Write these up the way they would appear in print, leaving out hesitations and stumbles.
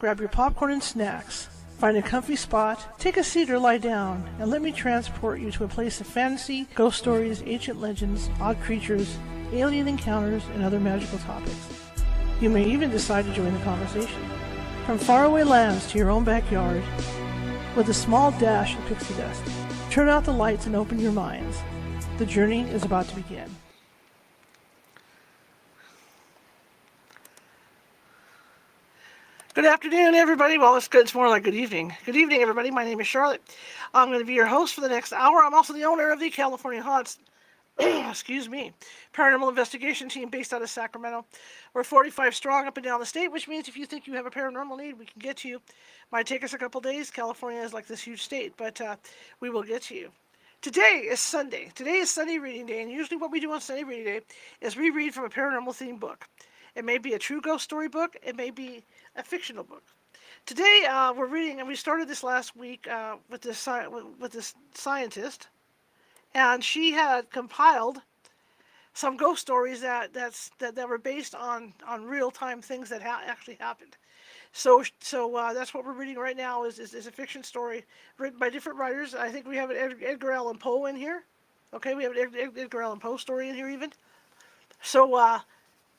Grab your popcorn and snacks. Find a comfy spot, take a seat or lie down, and let me transport you to a place of fantasy, ghost stories, ancient legends, odd creatures, alien encounters, and other magical topics. You may even decide to join the conversation. From faraway lands to your own backyard, with a small dash of pixie dust. Turn out the lights and open your minds. The journey is about to begin. Good afternoon, everybody. Well, it's more like good evening. Good evening, everybody. My name is Charlotte. I'm going to be your host for the next hour. I'm also the owner of the California Haunts, paranormal investigation team based out of Sacramento. We're 45 strong up and down the state, which means if you think you have a paranormal need, we can get to you. Might take us a couple days. California is like this huge state, but we will get to you. Today is Sunday. Today is Sunday reading day, and usually what we do on Sunday reading day is we read from a paranormal themed book. It may be a true ghost story book. It may be a fictional book. Today we're reading, and we started this last week with this scientist, and she had compiled some ghost stories that were based on real-time things that actually happened. So that's what we're reading right now is a fiction story written by different writers. I think we have an Edgar Allan Poe in here. Okay, we have an Edgar Allan Poe story in here even. So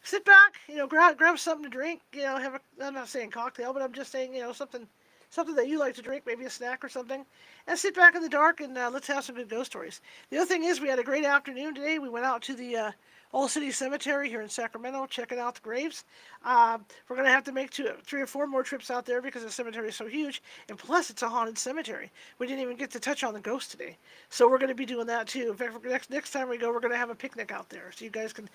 sit back, grab something to drink, I'm not saying cocktail, but I'm just saying, something that you like to drink, maybe a snack or something, and sit back in the dark and let's have some good ghost stories. The other thing is we had a great afternoon today. We went out to the Old City Cemetery here in Sacramento, checking out the graves. We're going to have to make 3 or 4 more trips out there because the cemetery is so huge, and plus it's a haunted cemetery. We didn't even get to touch on the ghost today, so we're going to be doing that too. In fact, next time we go, we're going to have a picnic out there, so you guys can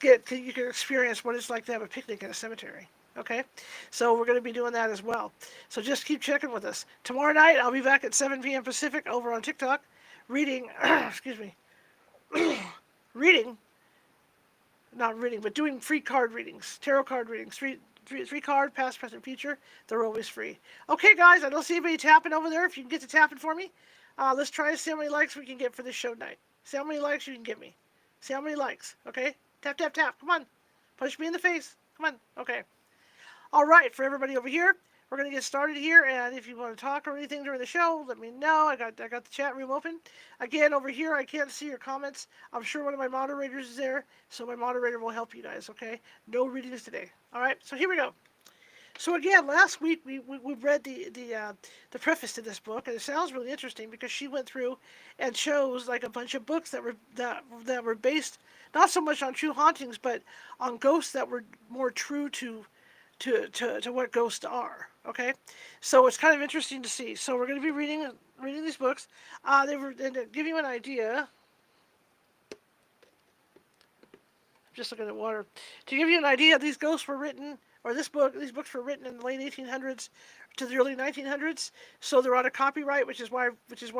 experience what it's like to have a picnic in a cemetery. Okay, so we're going to be doing that as well. So just keep checking with us. Tomorrow night, I'll be back at 7 p.m. Pacific over on TikTok, reading, doing free card readings, tarot card readings, free card, past, present, future. They're always free. Okay, guys, I don't see anybody tapping over there. If you can get to tapping for me, let's try to see how many likes we can get for this show tonight. See how many likes you can give me. See how many likes, okay? Tap, tap, tap. Come on. Punch me in the face. Come on. Okay. All right. For everybody over here, we're going to get started here. And if you want to talk or anything during the show, let me know. I got the chat room open. Again, over here, I can't see your comments. I'm sure one of my moderators is there, so my moderator will help you guys, okay? No readings today. All right. So here we go. So again, last week we read the preface to this book, and it sounds really interesting because she went through and chose like a bunch of books that were based not so much on true hauntings, but on ghosts that were more true to what ghosts are. Okay, so it's kind of interesting to see. So we're going to be reading these books. To give you an idea. I'm just looking at water. To give you an idea, these ghosts were written. Or these books were written in the late 1800s to the early 1900s, so they're on a copyright, which is why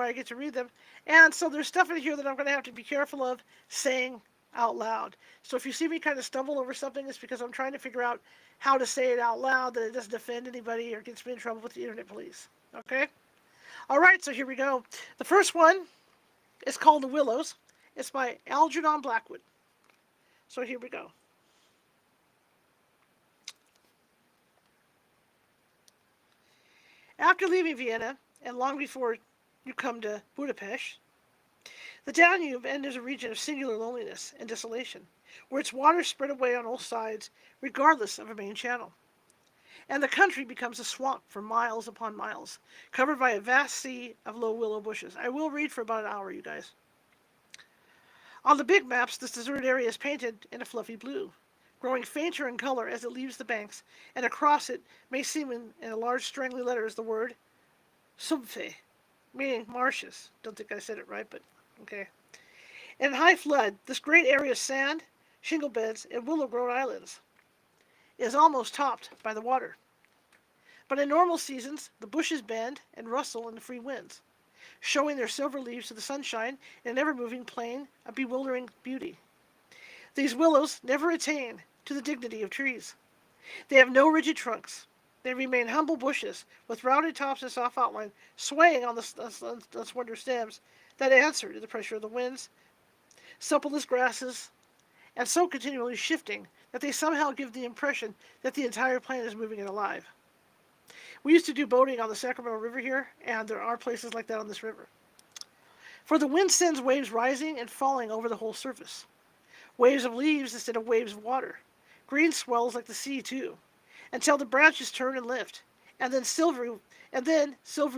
I get to read them. And so there's stuff in here that I'm going to have to be careful of saying out loud. So if you see me kind of stumble over something, it's because I'm trying to figure out how to say it out loud that it doesn't offend anybody or gets me in trouble with the internet police. Okay? All right, so here we go. The first one is called The Willows. It's by Algernon Blackwood. So here we go. After leaving Vienna, and long before you come to Budapest, the Danube enters a region of singular loneliness and desolation, where its waters spread away on all sides, regardless of a main channel. And the country becomes a swamp for miles upon miles, covered by a vast sea of low willow bushes. I will read for about an hour, you guys. On the big maps, this deserted area is painted in a fluffy blue, growing fainter in color as it leaves the banks, and across it may seem in a large strangly letters the word Sumpfe, meaning marshes. Don't think I said it right, but okay. In high flood, this great area of sand, shingle beds, and willow-grown islands is almost topped by the water. But in normal seasons, the bushes bend and rustle in the free winds, showing their silver leaves to the sunshine in an ever-moving plain of bewildering beauty. These willows never attain to the dignity of trees. They have no rigid trunks. They remain humble bushes with rounded tops and soft outline, swaying on the slender stems that answer to the pressure of the winds, supple as grasses, and so continually shifting that they somehow give the impression that the entire planet is moving and alive. We used to do boating on the Sacramento River here, and there are places like that on this river. For the wind sends waves rising and falling over the whole surface. Waves of leaves instead of waves of water. Green swells like the sea, too, until the branches turn and lift, and then silvery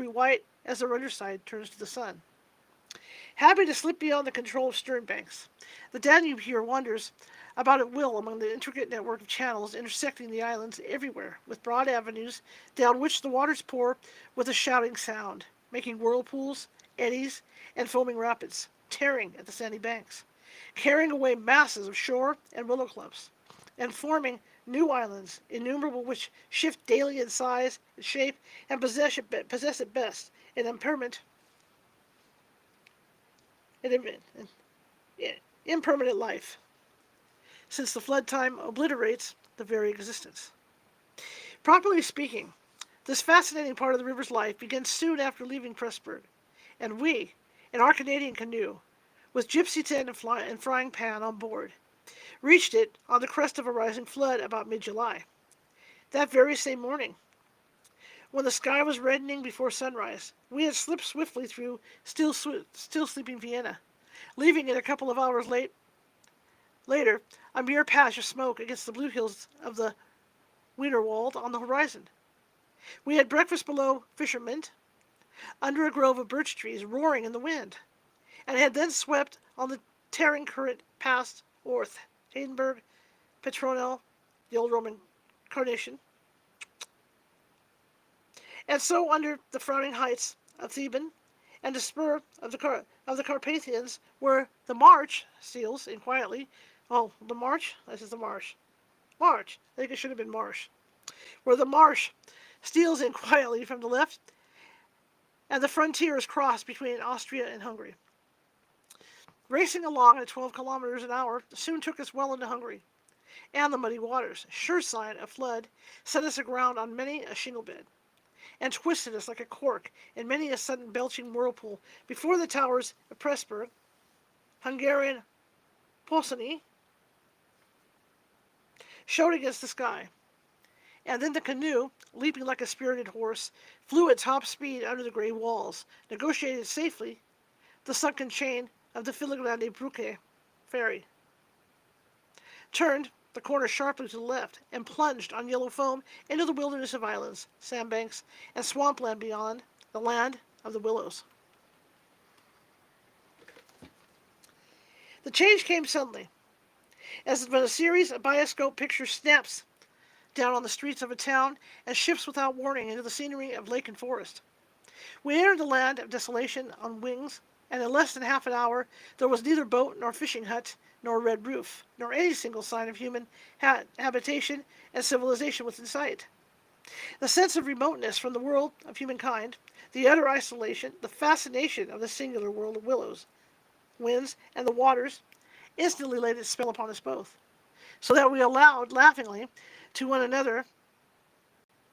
white as their underside turns to the sun. Happy to slip beyond the control of stern banks, the Danube here wanders about at will among the intricate network of channels intersecting the islands everywhere, with broad avenues down which the waters pour with a shouting sound, making whirlpools, eddies, and foaming rapids, tearing at the sandy banks, carrying away masses of shore and willow clumps, and forming new islands, innumerable, which shift daily in size and shape and possess at best an impermanent life, since the flood time obliterates the very existence. Properly speaking, this fascinating part of the river's life begins soon after leaving Pressburg, and we, in our Canadian canoe, with gypsy tent and frying pan on board, reached it on the crest of a rising flood about mid-July. That very same morning, when the sky was reddening before sunrise, we had slipped swiftly through still sleeping Vienna, leaving it a couple of hours later, a mere patch of smoke against the blue hills of the Wienerwald on the horizon. We had breakfast below Fischermint, under a grove of birch trees roaring in the wind, and had then swept on the tearing current past Orth, Heidenberg, Petronell, the old Roman Carnation, and so under the frowning heights of Theban and the spur of the Carpathians, where the marsh steals in quietly. Oh, the marsh? This is the marsh. Marsh. I think it should have been marsh. Where the marsh steals in quietly from the left, and the frontier is crossed between Austria and Hungary. Racing along at 12 kilometers an hour soon took us well into Hungary, and the muddy waters, sure sign of flood, set us aground on many a shingle bed, and twisted us like a cork in many a sudden belching whirlpool before the towers of Pressburg, Hungarian Possony, showed against the sky. And then the canoe, leaping like a spirited horse, flew at top speed under the gray walls, negotiated safely the sunken chain of the Filigrande Brücke ferry, turned the corner sharply to the left, and plunged on yellow foam into the wilderness of islands, sandbanks, and swampland beyond, the land of the willows. The change came suddenly, as when a series of bioscope pictures snaps down on the streets of a town and shifts without warning into the scenery of lake and forest. We entered the land of desolation on wings, and in less than half an hour there was neither boat nor fishing hut nor red roof, nor any single sign of human habitation and civilization within sight. The sense of remoteness from the world of humankind, the utter isolation, the fascination of the singular world of willows, winds, and the waters instantly laid its spell upon us both, so that we allowed laughingly to one another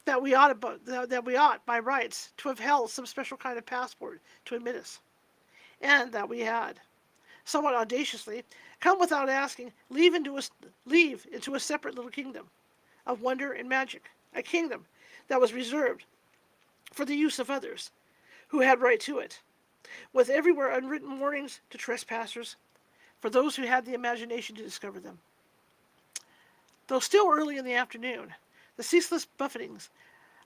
that we ought by rights to have held some special kind of passport to admit us, and that we had, somewhat audaciously, come without asking leave into a separate little kingdom of wonder and magic, a kingdom that was reserved for the use of others who had right to it, with everywhere unwritten warnings to trespassers for those who had the imagination to discover them. Though still early in the afternoon, the ceaseless buffetings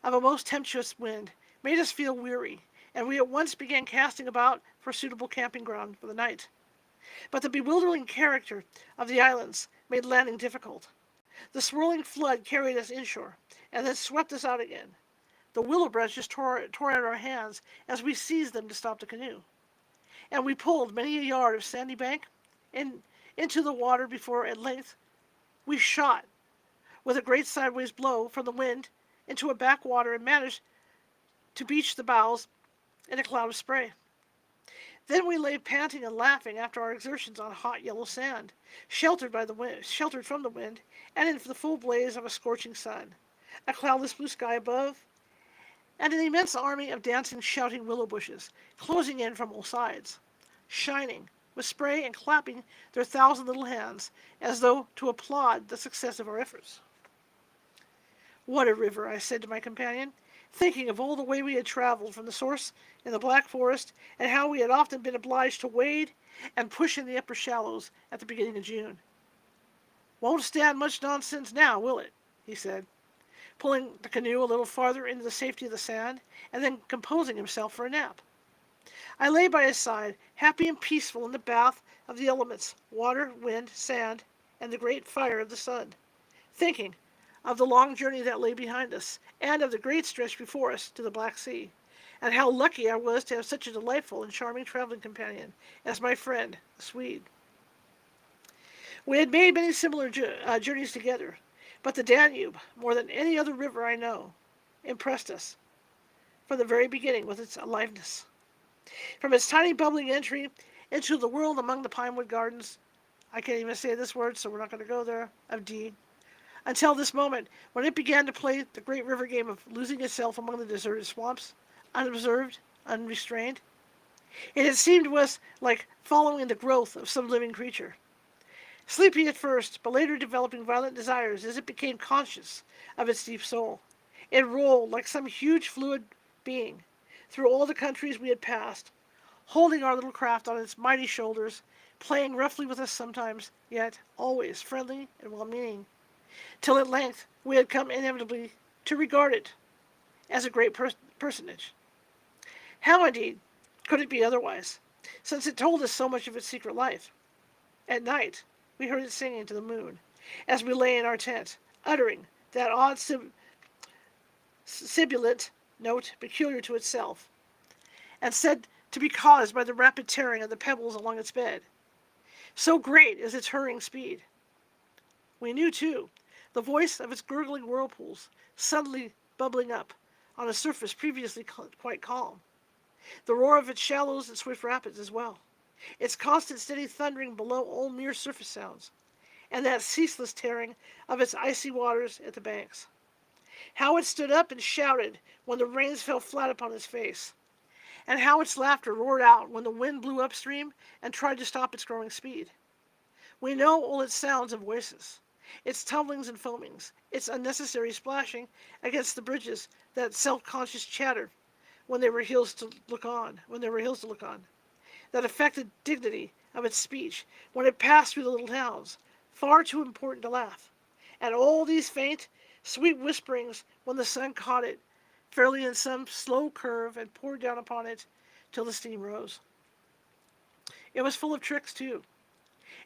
of a most tempestuous wind made us feel weary, and we at once began casting about for a suitable camping ground for the night. But the bewildering character of the islands made landing difficult. The swirling flood carried us inshore, and then swept us out again. The willow branches tore at our hands as we seized them to stop the canoe, and we pulled many a yard of sandy bank into the water before, at length, we shot, with a great sideways blow from the wind, into a backwater and managed to beach the bows in a cloud of spray. Then we lay panting and laughing after our exertions on hot yellow sand, sheltered from the wind, and in the full blaze of a scorching sun, a cloudless blue sky above, and an immense army of dancing, shouting willow bushes, closing in from all sides, shining with spray and clapping their 1,000 little hands, as though to applaud the success of our efforts. What a river, I said to my companion, thinking of all the way we had traveled from the source in the Black Forest, and how we had often been obliged to wade and push in the upper shallows at the beginning of June. "Won't stand much nonsense now, will it?" he said, pulling the canoe a little farther into the safety of the sand, and then composing himself for a nap. I lay by his side, happy and peaceful in the bath of the elements, water, wind, sand, and the great fire of the sun, thinking of the long journey that lay behind us, and of the great stretch before us to the Black Sea, and how lucky I was to have such a delightful and charming traveling companion as my friend, the Swede. We had made many similar journeys together, but the Danube, more than any other river I know, impressed us from the very beginning with its aliveness. From its tiny bubbling entry into the world among the pinewood gardens, I can't even say this word, so we're not going to go there, of D, until this moment when it began to play the great river game of losing itself among the deserted swamps, unobserved, unrestrained. It had seemed to us like following the growth of some living creature, sleepy at first, but later developing violent desires as it became conscious of its deep soul. It rolled like some huge fluid being through all the countries we had passed, holding our little craft on its mighty shoulders, playing roughly with us sometimes, yet always friendly and well-meaning, till at length we had come inevitably to regard it as a great personage. How, indeed, could it be otherwise, since it told us so much of its secret life? At night, we heard it singing to the moon, as we lay in our tent, uttering that odd sibilant note peculiar to itself, and said to be caused by the rapid tearing of the pebbles along its bed. So great is its hurrying speed. We knew, too, the voice of its gurgling whirlpools, suddenly bubbling up on a surface previously quite calm, the roar of its shallows and swift rapids as well, its constant steady thundering below all mere surface sounds, and that ceaseless tearing of its icy waters at the banks. How it stood up and shouted when the rains fell flat upon its face, and how its laughter roared out when the wind blew upstream and tried to stop its growing speed. We know all its sounds and voices, its tumblings and foamings, its unnecessary splashing against the bridges, that self-conscious chatter when there were hills to look on, that affected dignity of its speech when it passed through the little towns, far too important to laugh, and all these faint, sweet whisperings when the sun caught it fairly in some slow curve and poured down upon it till the steam rose. It was full of tricks, too.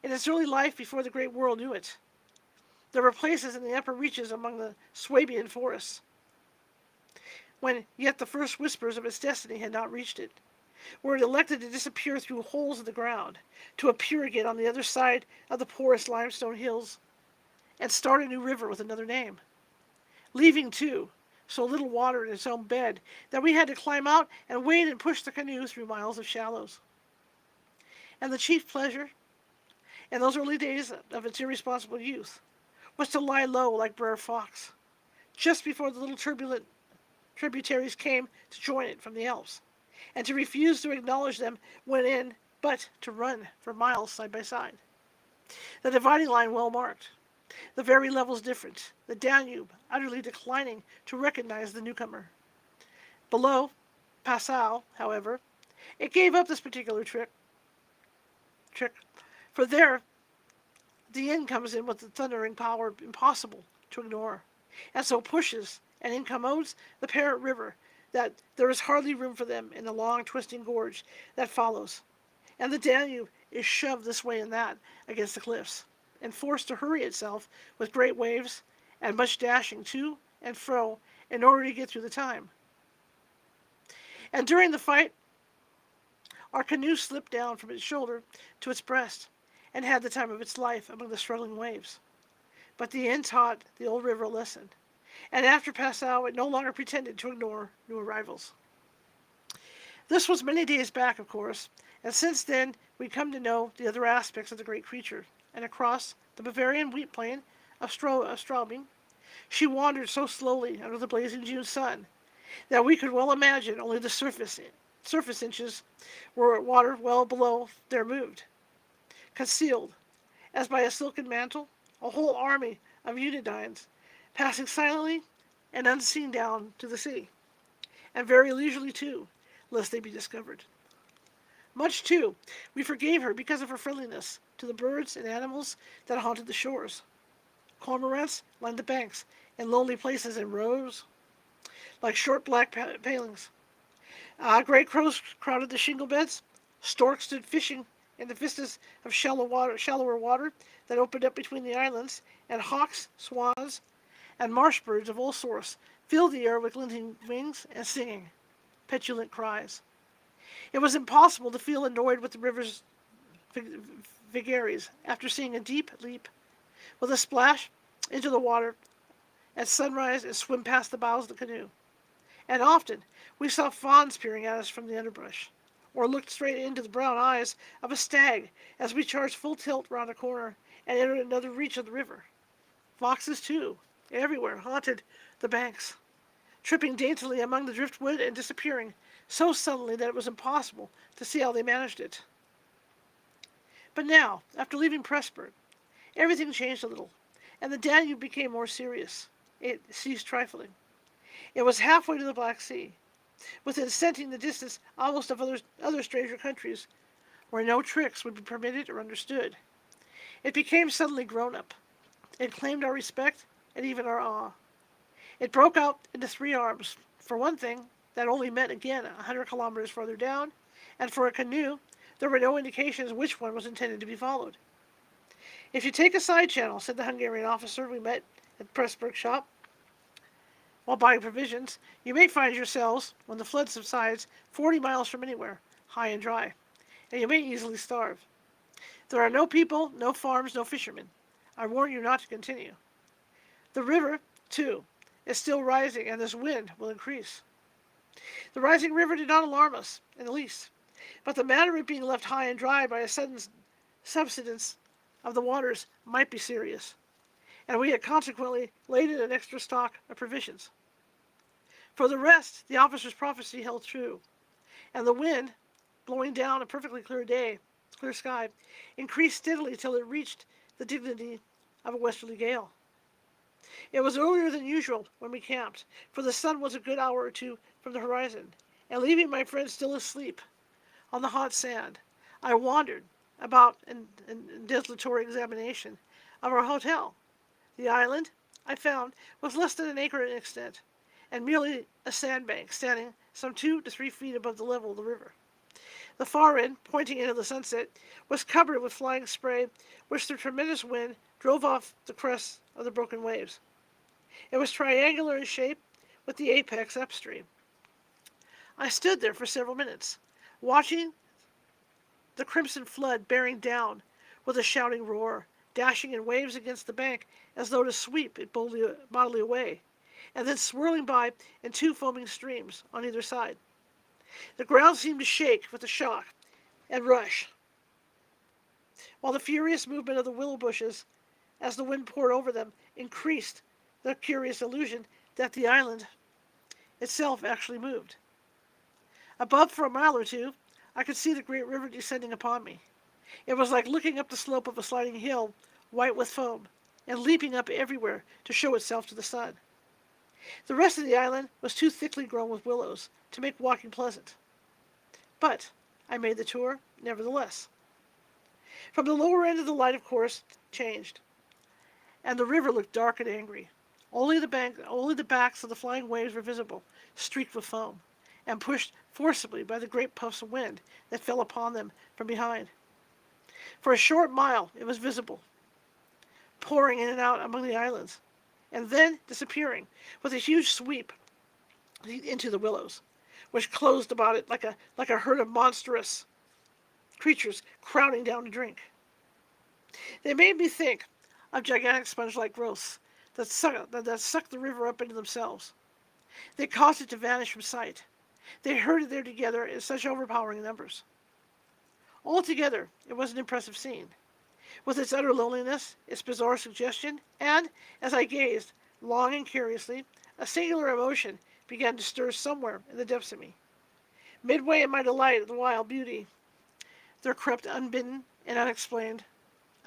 In its early life, before the great world knew it, there were places in the upper reaches among the Swabian forests, when yet the first whispers of its destiny had not reached it, where it elected to disappear through holes in the ground, to appear again on the other side of the porous limestone hills, and start a new river with another name, leaving, too, so little water in its own bed that we had to climb out and wade and push the canoe through miles of shallows. And the chief pleasure, in those early days of its irresponsible youth, was to lie low like Brer Fox, just before the little turbulent tributaries came to join it from the Alps, and to refuse to acknowledge them when in, but to run for miles side by side. The dividing line well marked, the very levels different, the Danube utterly declining to recognize the newcomer. Below Passau, however, it gave up this particular trick, for there the Inn comes in with the thundering power impossible to ignore, and so pushes, and incommodes the parent river, that there is hardly room for them in the long twisting gorge that follows, and the Danube is shoved this way and that against the cliffs, and forced to hurry itself with great waves and much dashing to and fro in order to get through the time. And during the fight, our canoe slipped down from its shoulder to its breast, and had the time of its life among the struggling waves. But the Inn taught the old river a lesson, and after Passau it no longer pretended to ignore new arrivals. This was many days back, of course, and since then we'd come to know the other aspects of the great creature, and across the Bavarian wheat plain of Straubing, she wandered so slowly under the blazing June sun that we could well imagine only the surface inches where water well below there moved, concealed, as by a silken mantle, a whole army of Unidines, passing silently and unseen down to the sea. and very leisurely too, lest they be discovered. Much, too, we forgave her because of her friendliness to the birds and animals that haunted the shores. Cormorants lined the banks in lonely places in rows, like short black palings. Gray crows crowded the shingle beds. Storks stood fishing in the vistas of shallower water that opened up between the islands, and hawks, swans, and marsh birds of all sorts filled the air with glinting wings and singing petulant cries. It was impossible to feel annoyed with the river's vagaries after seeing a deep leap with a splash into the water at sunrise and swim past the bows of the canoe. And often we saw fawns peering at us from the underbrush, or looked straight into the brown eyes of a stag as we charged full tilt round a corner and entered another reach of the river. Foxes, too, everywhere haunted the banks, tripping daintily among the driftwood and disappearing so suddenly that it was impossible to see how they managed it. But now, after leaving Pressburg, everything changed a little, and the Danube became more serious. It ceased trifling. It was halfway to the Black Sea, within scenting the distance almost of other stranger countries, where no tricks would be permitted or understood. It became suddenly grown up. It claimed our respect and even our awe. It broke out into three arms. For one thing, that only met again 100 kilometers farther down, and for a canoe, there were no indications which one was intended to be followed. If you take a side channel, said the Hungarian officer we met at the Pressburg shop, while buying provisions, you may find yourselves, when the flood subsides, 40 miles from anywhere, high and dry, and you may easily starve. There are no people, no farms, no fishermen. I warn you not to continue. The river, too, is still rising, and this wind will increase. The rising river did not alarm us in the least, but the matter of it being left high and dry by a sudden subsidence of the waters might be serious, and we had consequently laid in an extra stock of provisions. For the rest, the officer's prophecy held true, and the wind, blowing down a perfectly clear sky, increased steadily till it reached the dignity of a westerly gale. It was earlier than usual when we camped, for the sun was a good hour or two from the horizon, and leaving my friend still asleep on the hot sand, I wandered about in desultory examination of our hotel. The island, I found, was less than an acre in extent, and merely a sandbank standing some 2 to 3 feet above the level of the river. The far end, pointing into the sunset, was covered with flying spray, which the tremendous wind drove off the crests of the broken waves. It was triangular in shape, with the apex upstream. I stood there for several minutes, watching the crimson flood bearing down with a shouting roar, dashing in waves against the bank as though to sweep it bodily away, and then swirling by in two foaming streams on either side. The ground seemed to shake with the shock and rush, while the furious movement of the willow bushes, as the wind poured over them, increased the curious illusion that the island itself actually moved. Above for a mile or two, I could see the great river descending upon me. It was like looking up the slope of a sliding hill, white with foam, and leaping up everywhere to show itself to the sun. The rest of the island was too thickly grown with willows to make walking pleasant. But I made the tour, nevertheless. From the lower end of the light, of course, changed, and the river looked dark and angry. Only the backs of the flying waves were visible, streaked with foam, and pushed forcibly by the great puffs of wind that fell upon them from behind. For a short mile it was visible, pouring in and out among the islands, and then disappearing with a huge sweep into the willows, which closed about it like a herd of monstrous creatures crowding down to drink. They made me think of gigantic sponge-like growths that sucked the river up into themselves. They caused it to vanish from sight. They herded there together in such overpowering numbers. Altogether, it was an impressive scene, with its utter loneliness, its bizarre suggestion, and, as I gazed, long and curiously, a singular emotion began to stir somewhere in the depths of me. Midway in my delight at the wild beauty, there crept unbidden and unexplained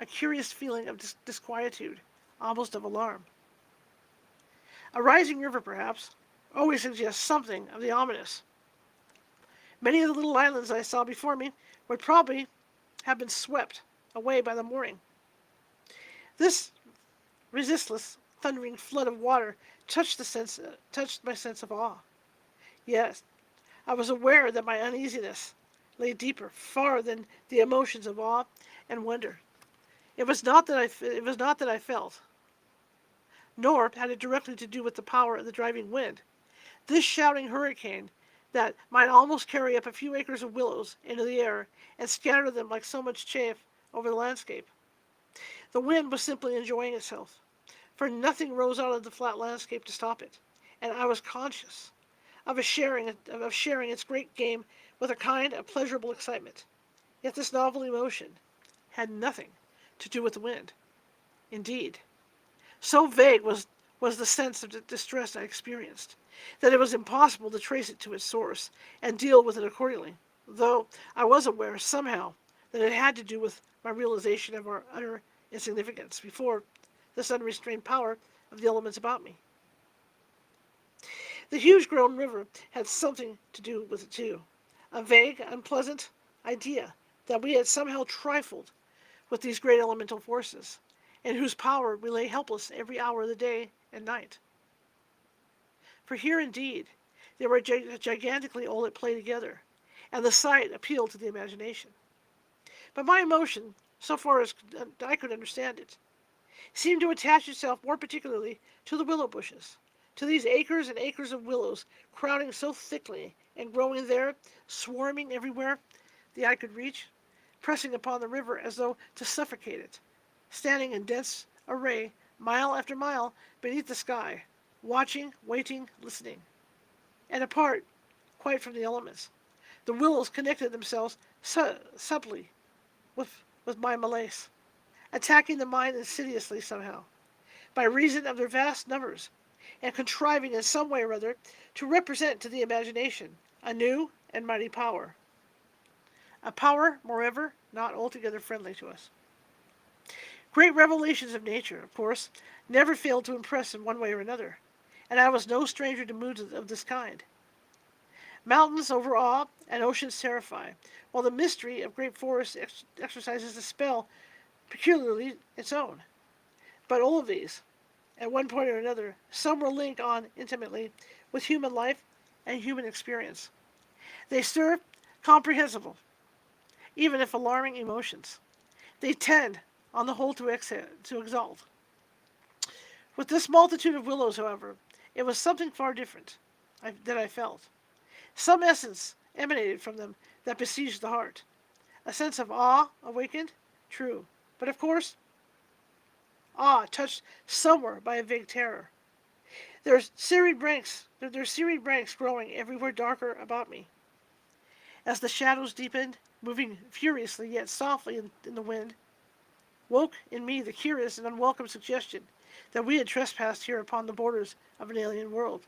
a curious feeling of disquietude, almost of alarm. A rising river, perhaps, always suggests something of the ominous. Many of the little islands I saw before me would probably have been swept away by the morning. This resistless, thundering flood of water touched my sense of awe. Yes, I was aware that my uneasiness lay deeper, far than the emotions of awe and wonder. It was not that I felt, nor had it directly to do with the power of the driving wind. This shouting hurricane that might almost carry up a few acres of willows into the air and scatter them like so much chaff over the landscape. The wind was simply enjoying itself, for nothing rose out of the flat landscape to stop it, and I was conscious of sharing its great game with a kind of pleasurable excitement. Yet this novel emotion had nothing to do with the wind. Indeed, so vague was the sense of distress I experienced that it was impossible to trace it to its source and deal with it accordingly, though I was aware somehow that it had to do with my realization of our utter insignificance before this unrestrained power of the elements about me. The huge grown river had something to do with it too, a vague, unpleasant idea that we had somehow trifled with these great elemental forces, in whose power we lay helpless every hour of the day and night. For here indeed they were gigantically all at play together, and the sight appealed to the imagination. But my emotion, so far as I could understand it, seemed to attach itself more particularly to the willow bushes, to these acres and acres of willows crowding so thickly and growing there, swarming everywhere the eye could reach, pressing upon the river as though to suffocate it, standing in dense array mile after mile beneath the sky, watching, waiting, listening. And apart, quite from the elements, the willows connected themselves subtly with my malaise, attacking the mind insidiously somehow, by reason of their vast numbers, and contriving in some way or other to represent to the imagination a new and mighty power. A power, moreover, not altogether friendly to us. Great revelations of nature, of course, never failed to impress in one way or another, and I was no stranger to moods of this kind. Mountains overawe and oceans terrify, while the mystery of great forests exercises a spell peculiarly its own. But all of these, at one point or another, some were linked on intimately with human life and human experience. They stir comprehensible, even if alarming emotions. They tend, on the whole, to exalt. With this multitude of willows, however, it was something far different that I felt. Some essence emanated from them that besieged the heart. A sense of awe awakened? True. But of course, awe touched somewhere by a vague terror. There's serried ranks growing everywhere darker about me. As the shadows deepened, moving furiously yet softly in the wind, woke in me the curious and unwelcome suggestion that we had trespassed here upon the borders of an alien world.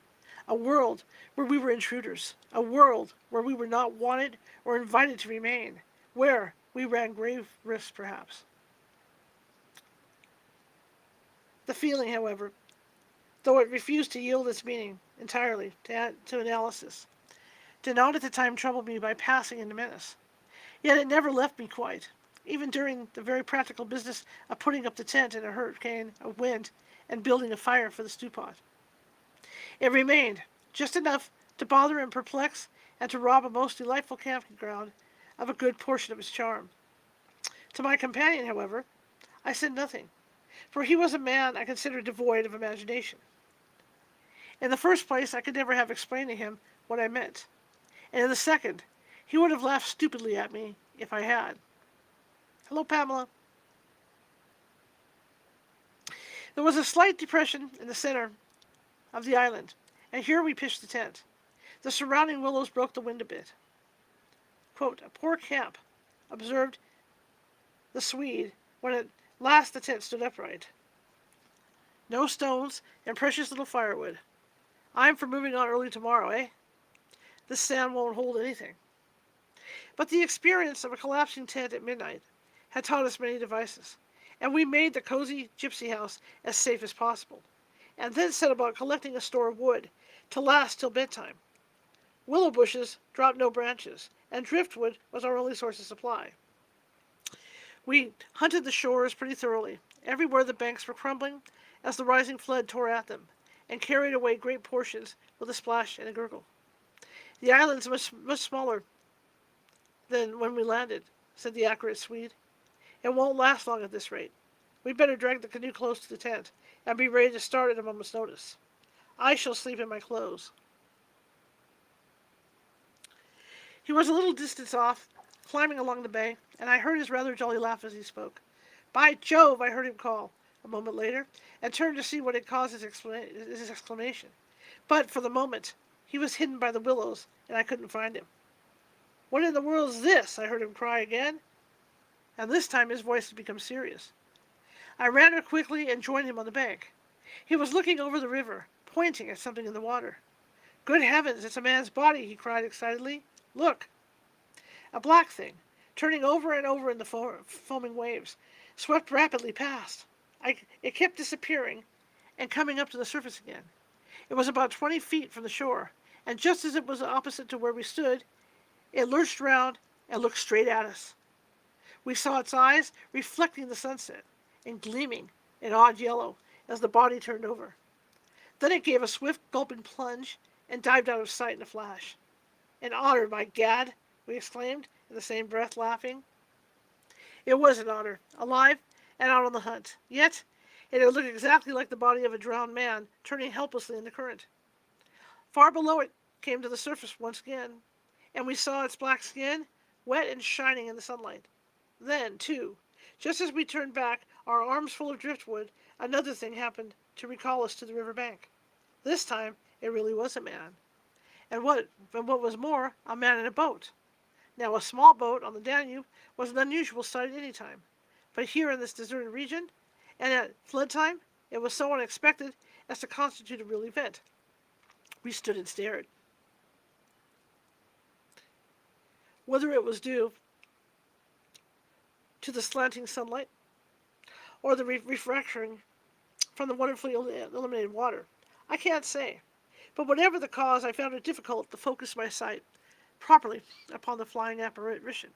A world where we were intruders. A world where we were not wanted or invited to remain. Where we ran grave risks, perhaps. The feeling, however, though it refused to yield its meaning entirely to analysis, did not at the time trouble me by passing into menace. Yet it never left me quite, even during the very practical business of putting up the tent in a hurricane of wind and building a fire for the stew pot. It remained, just enough to bother and perplex and to rob a most delightful camping ground of a good portion of its charm. To my companion, however, I said nothing, for he was a man I considered devoid of imagination. In the first place, I could never have explained to him what I meant, and in the second, he would have laughed stupidly at me if I had. Hello, Pamela. There was a slight depression in the center of the island, and here we pitched the tent. The surrounding willows broke the wind a bit. Quote, "A poor camp," observed the Swede when at last the tent stood upright. "No stones and precious little firewood. I'm for moving on early tomorrow, eh? This sand won't hold anything." But the experience of a collapsing tent at midnight had taught us many devices, and we made the cozy gypsy house as safe as possible, and then set about collecting a store of wood to last till bedtime. Willow bushes dropped no branches, and driftwood was our only source of supply. We hunted the shores pretty thoroughly. Everywhere the banks were crumbling as the rising flood tore at them, and carried away great portions with a splash and a gurgle. The island's much smaller than when we landed, said the accurate Swede. It won't last long at this rate. We'd better drag the canoe close to the tent, and be ready to start at a moment's notice. I shall sleep in my clothes. He was a little distance off, climbing along the bank, and I heard his rather jolly laugh as he spoke. By Jove, I heard him call, a moment later, and turned to see what had caused his exclamation. But, for the moment, he was hidden by the willows, and I couldn't find him. What in the world's this? I heard him cry again, and this time his voice had become serious. I ran her quickly and joined him on the bank. He was looking over the river, pointing at something in the water. Good heavens, it's a man's body, he cried excitedly. Look! A black thing, turning over and over in the foaming waves, swept rapidly past. It kept disappearing and coming up to the surface again. It was about 20 feet from the shore, and just as it was opposite to where we stood, it lurched round and looked straight at us. We saw its eyes reflecting the sunset and gleaming in odd yellow as the body turned over. Then it gave a swift gulping plunge and dived out of sight in a flash. An otter, by gad, we exclaimed, in the same breath, laughing. It was an otter, alive and out on the hunt. Yet it had looked exactly like the body of a drowned man turning helplessly in the current. Far below it came to the surface once again, and we saw its black skin, wet and shining in the sunlight. Then, too, just as we turned back, our arms full of driftwood, another thing happened to recall us to the river bank. This time, it really was a man. And what was more, a man in a boat. Now, a small boat on the Danube was an unusual sight at any time. But here in this deserted region, and at flood time, it was so unexpected as to constitute a real event. We stood and stared. Whether it was due to the slanting sunlight or the refraction from the wonderfully illuminated water, I can't say. But whatever the cause, I found it difficult to focus my sight properly upon the flying apparition.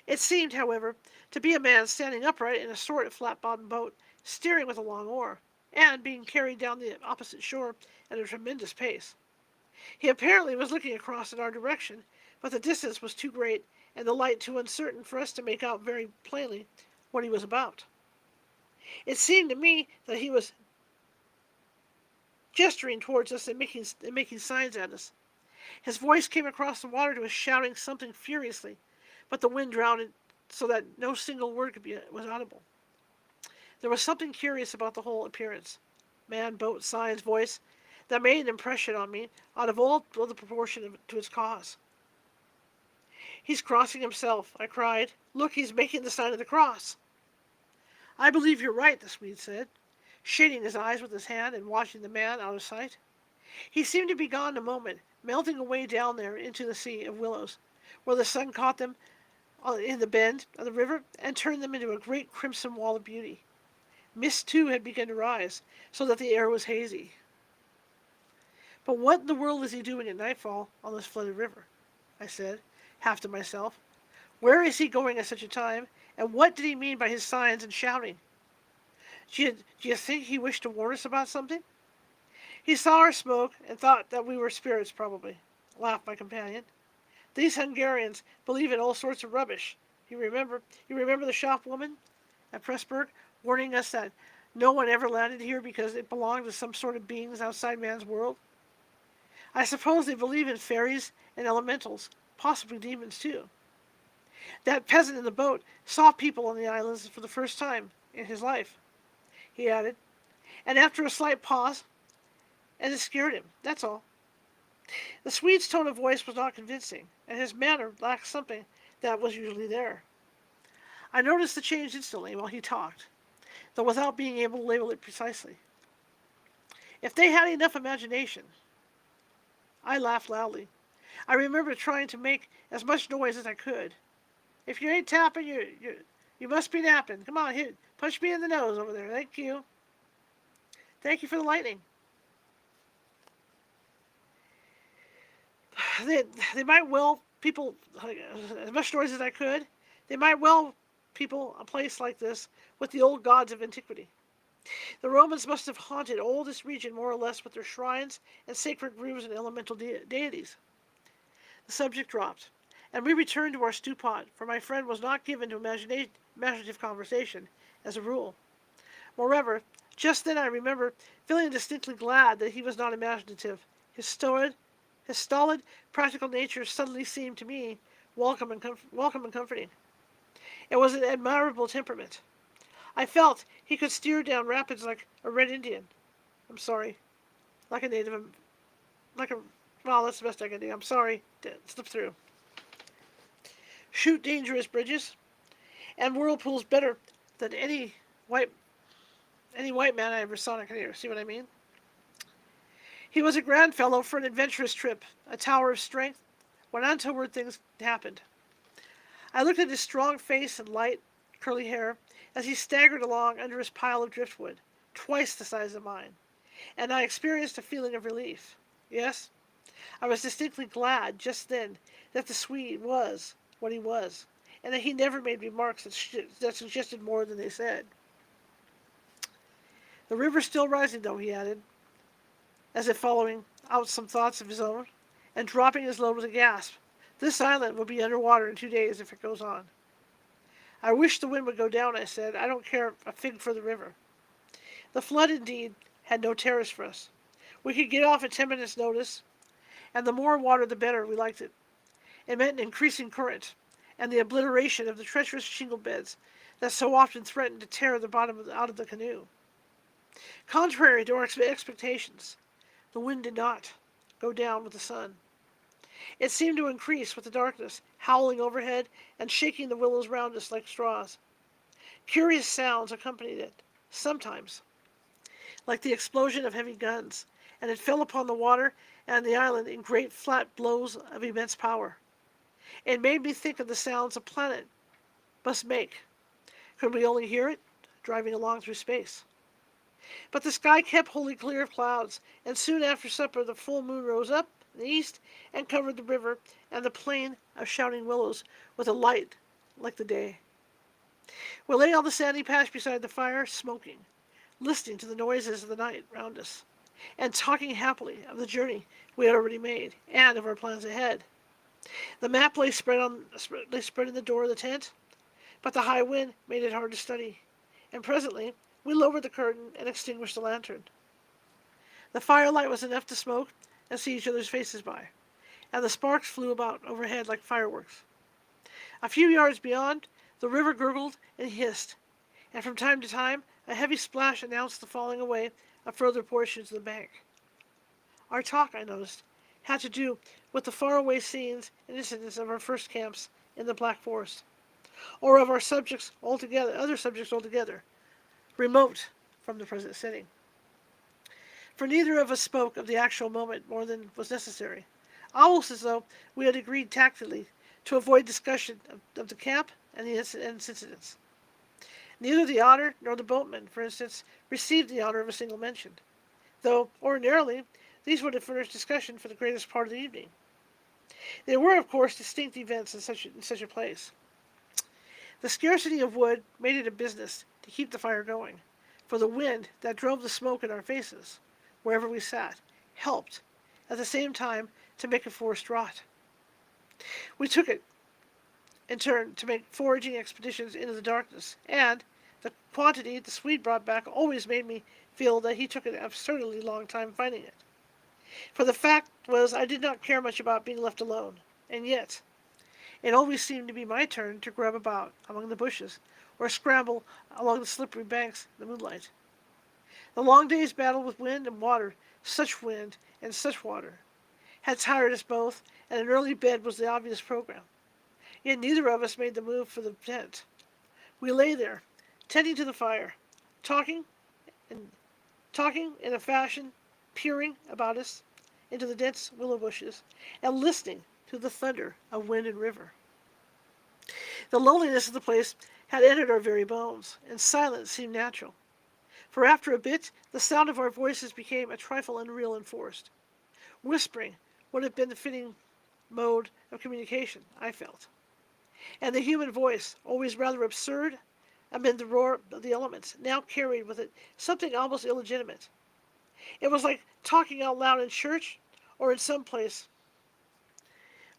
It seemed, however, to be a man standing upright in a sort of flat-bottomed boat, steering with a long oar, and being carried down the opposite shore at a tremendous pace. He apparently was looking across in our direction, but the distance was too great and the light too uncertain for us to make out very plainly what he was about. It seemed to me that he was gesturing towards us and making signs at us. His voice came across the water to us shouting something furiously, but the wind drowned it so that no single word was audible. There was something curious about the whole appearance, man, boat, signs, voice, that made an impression on me out of all the proportion to its cause. He's crossing himself, I cried. Look, he's making the sign of the cross. I believe you're right, the Swede said, shading his eyes with his hand and watching the man out of sight. He seemed to be gone in a moment, melting away down there into the sea of willows, where the sun caught them in the bend of the river and turned them into a great crimson wall of beauty. Mist, too, had begun to rise, so that the air was hazy. But what in the world is he doing at nightfall on this flooded river? I said, half to myself. Where is he going at such a time, and what did he mean by his signs and shouting? Do you think he wished to warn us about something? He saw our smoke and thought that we were spirits, probably, laughed my companion. These Hungarians believe in all sorts of rubbish. You remember the shopwoman at Pressburg warning us that no one ever landed here because it belonged to some sort of beings outside man's world? I suppose they believe in fairies and elementals, possibly demons too. That peasant in the boat saw people on the islands for the first time in his life, he added, and after a slight pause, and it scared him, that's all. The Swede's tone of voice was not convincing, and his manner lacked something that was usually there. I noticed the change instantly while he talked, though without being able to label it precisely. If they had enough imagination. I laughed loudly. I remember trying to make as much noise as I could. If you ain't tapping, you must be napping. Come on, here, punch me in the nose over there. Thank you. Thank you for the lightning. They, they might well, people, as much stories as I could, they might well, people, a place like this with the old gods of antiquity. The Romans must have haunted all this region more or less with their shrines and sacred groves and elemental deities. The subject dropped, and we returned to our stew pot, for my friend was not given to imaginative conversation, as a rule. Moreover, just then I remember feeling distinctly glad that he was not imaginative. His stolid, practical nature suddenly seemed to me welcome and comforting. It was an admirable temperament. I felt he could steer down rapids like a red Indian. I'm sorry, like a native, like a, well, that's the best I can do. I'm sorry, slip through. Shoot dangerous bridges and whirlpools better than white any white man I ever saw in a canoe. See what I mean? He was a grand fellow for an adventurous trip, a tower of strength, when untoward things happened. I looked at his strong face and light, curly hair as he staggered along under his pile of driftwood, twice the size of mine, and I experienced a feeling of relief. Yes, I was distinctly glad just then that the Swede was what he was, and that he never made remarks that suggested more than they said. The river's still rising, though, he added, as if following out some thoughts of his own, and dropping his load with a gasp. This island will be under water in 2 days if it goes on. I wish the wind would go down, I said. I don't care a fig for the river. The flood, indeed, had no terrors for us. We could get off at 10 minutes' notice, and the more water the better. We liked it. It meant an increasing current, and the obliteration of the treacherous shingle beds that so often threatened to tear the bottom out of the canoe. Contrary to our expectations, the wind did not go down with the sun. It seemed to increase with the darkness, howling overhead and shaking the willows round us like straws. Curious sounds accompanied it, sometimes, like the explosion of heavy guns, and it fell upon the water and the island in great flat blows of immense power. It made me think of the sounds a planet must make. Could we only hear it, driving along through space? But the sky kept wholly clear of clouds, and soon after supper the full moon rose up in the east and covered the river and the plain of shouting willows with a light like the day. We lay on the sandy patch beside the fire, smoking, listening to the noises of the night round us, and talking happily of the journey we had already made and of our plans ahead. The map lay spread in the door of the tent, but the high wind made it hard to study, and presently we lowered the curtain and extinguished the lantern. The firelight was enough to smoke and see each other's faces by, and the sparks flew about overhead like fireworks. A few yards beyond, the river gurgled and hissed, and from time to time a heavy splash announced the falling away of further portions of the bank. Our talk, I noticed, had to do with the faraway scenes and incidents of our first camps in the Black Forest, or of other subjects altogether, remote from the present setting. For neither of us spoke of the actual moment more than was necessary, almost as though we had agreed tacitly to avoid discussion of the camp and its incidents. Neither the otter nor the boatman, for instance, received the honor of a single mention, though ordinarily these would have furnished discussion for the greatest part of the evening. There were, of course, distinct events in such a place. The scarcity of wood made it a business to keep the fire going, for the wind that drove the smoke in our faces, wherever we sat, helped, at the same time, to make a forced draught. We took it, in turn, to make foraging expeditions into the darkness, and the quantity the Swede brought back always made me feel that he took an absurdly long time finding it. For the fact was, I did not care much about being left alone, and yet it always seemed to be my turn to grub about among the bushes, or scramble along the slippery banks in the moonlight. The long day's battle with wind and water, such wind and such water, had tired us both, and an early bed was the obvious program. Yet neither of us made the move for the tent. We lay there, tending to the fire, talking in a fashion, peering about us into the dense willow bushes, and listening to the thunder of wind and river. The loneliness of the place had entered our very bones, and silence seemed natural. For after a bit, the sound of our voices became a trifle unreal and forced. Whispering would have been fitting mode of communication, I felt. And the human voice, always rather absurd amid the roar of the elements, now carried with it something almost illegitimate. It was like talking out loud in church or in some place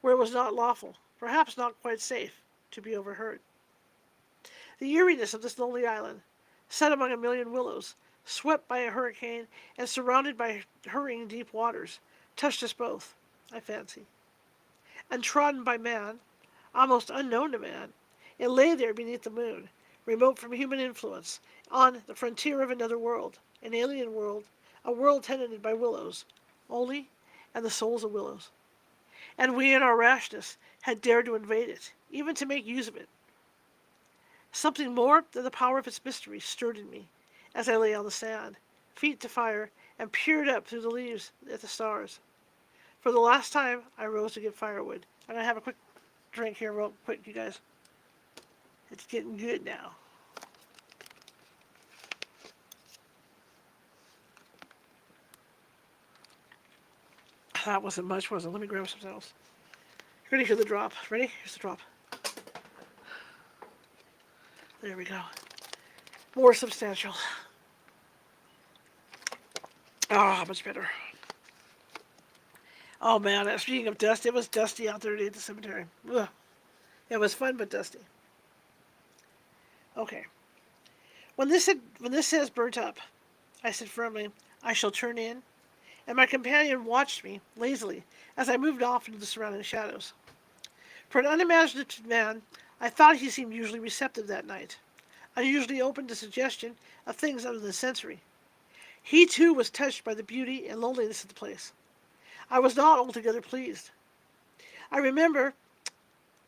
where it was not lawful, perhaps not quite safe, to be overheard. The eeriness of this lonely island, set among a million willows, swept by a hurricane and surrounded by hurrying deep waters, touched us both, I fancy. Untrodden by man, almost unknown to man, it lay there beneath the moon, remote from human influence, on the frontier of another world, an alien world, a world tenanted by willows, only, and the souls of willows. And we in our rashness had dared to invade it, even to make use of it. Something more than the power of its mystery stirred in me as I lay on the sand, feet to fire, and peered up through the leaves at the stars. For the last time, I rose to get firewood. I'm going to have a quick drink here real quick, you guys. It's getting good now. That wasn't much, was it? Let me grab something else. You're going to hear the drop. Ready? Here's the drop. There we go. More substantial. Ah, much better. Oh man, speaking of dust, it was dusty out there today at the cemetery. Ugh. It was fun but dusty. Okay. When this says burnt up, I said firmly, I shall turn in, and my companion watched me lazily as I moved off into the surrounding shadows. For an unimaginative man, I thought he seemed usually receptive that night, unusually open to suggestion of things other than sensory. He too was touched by the beauty and loneliness of the place. I was not altogether pleased. I remember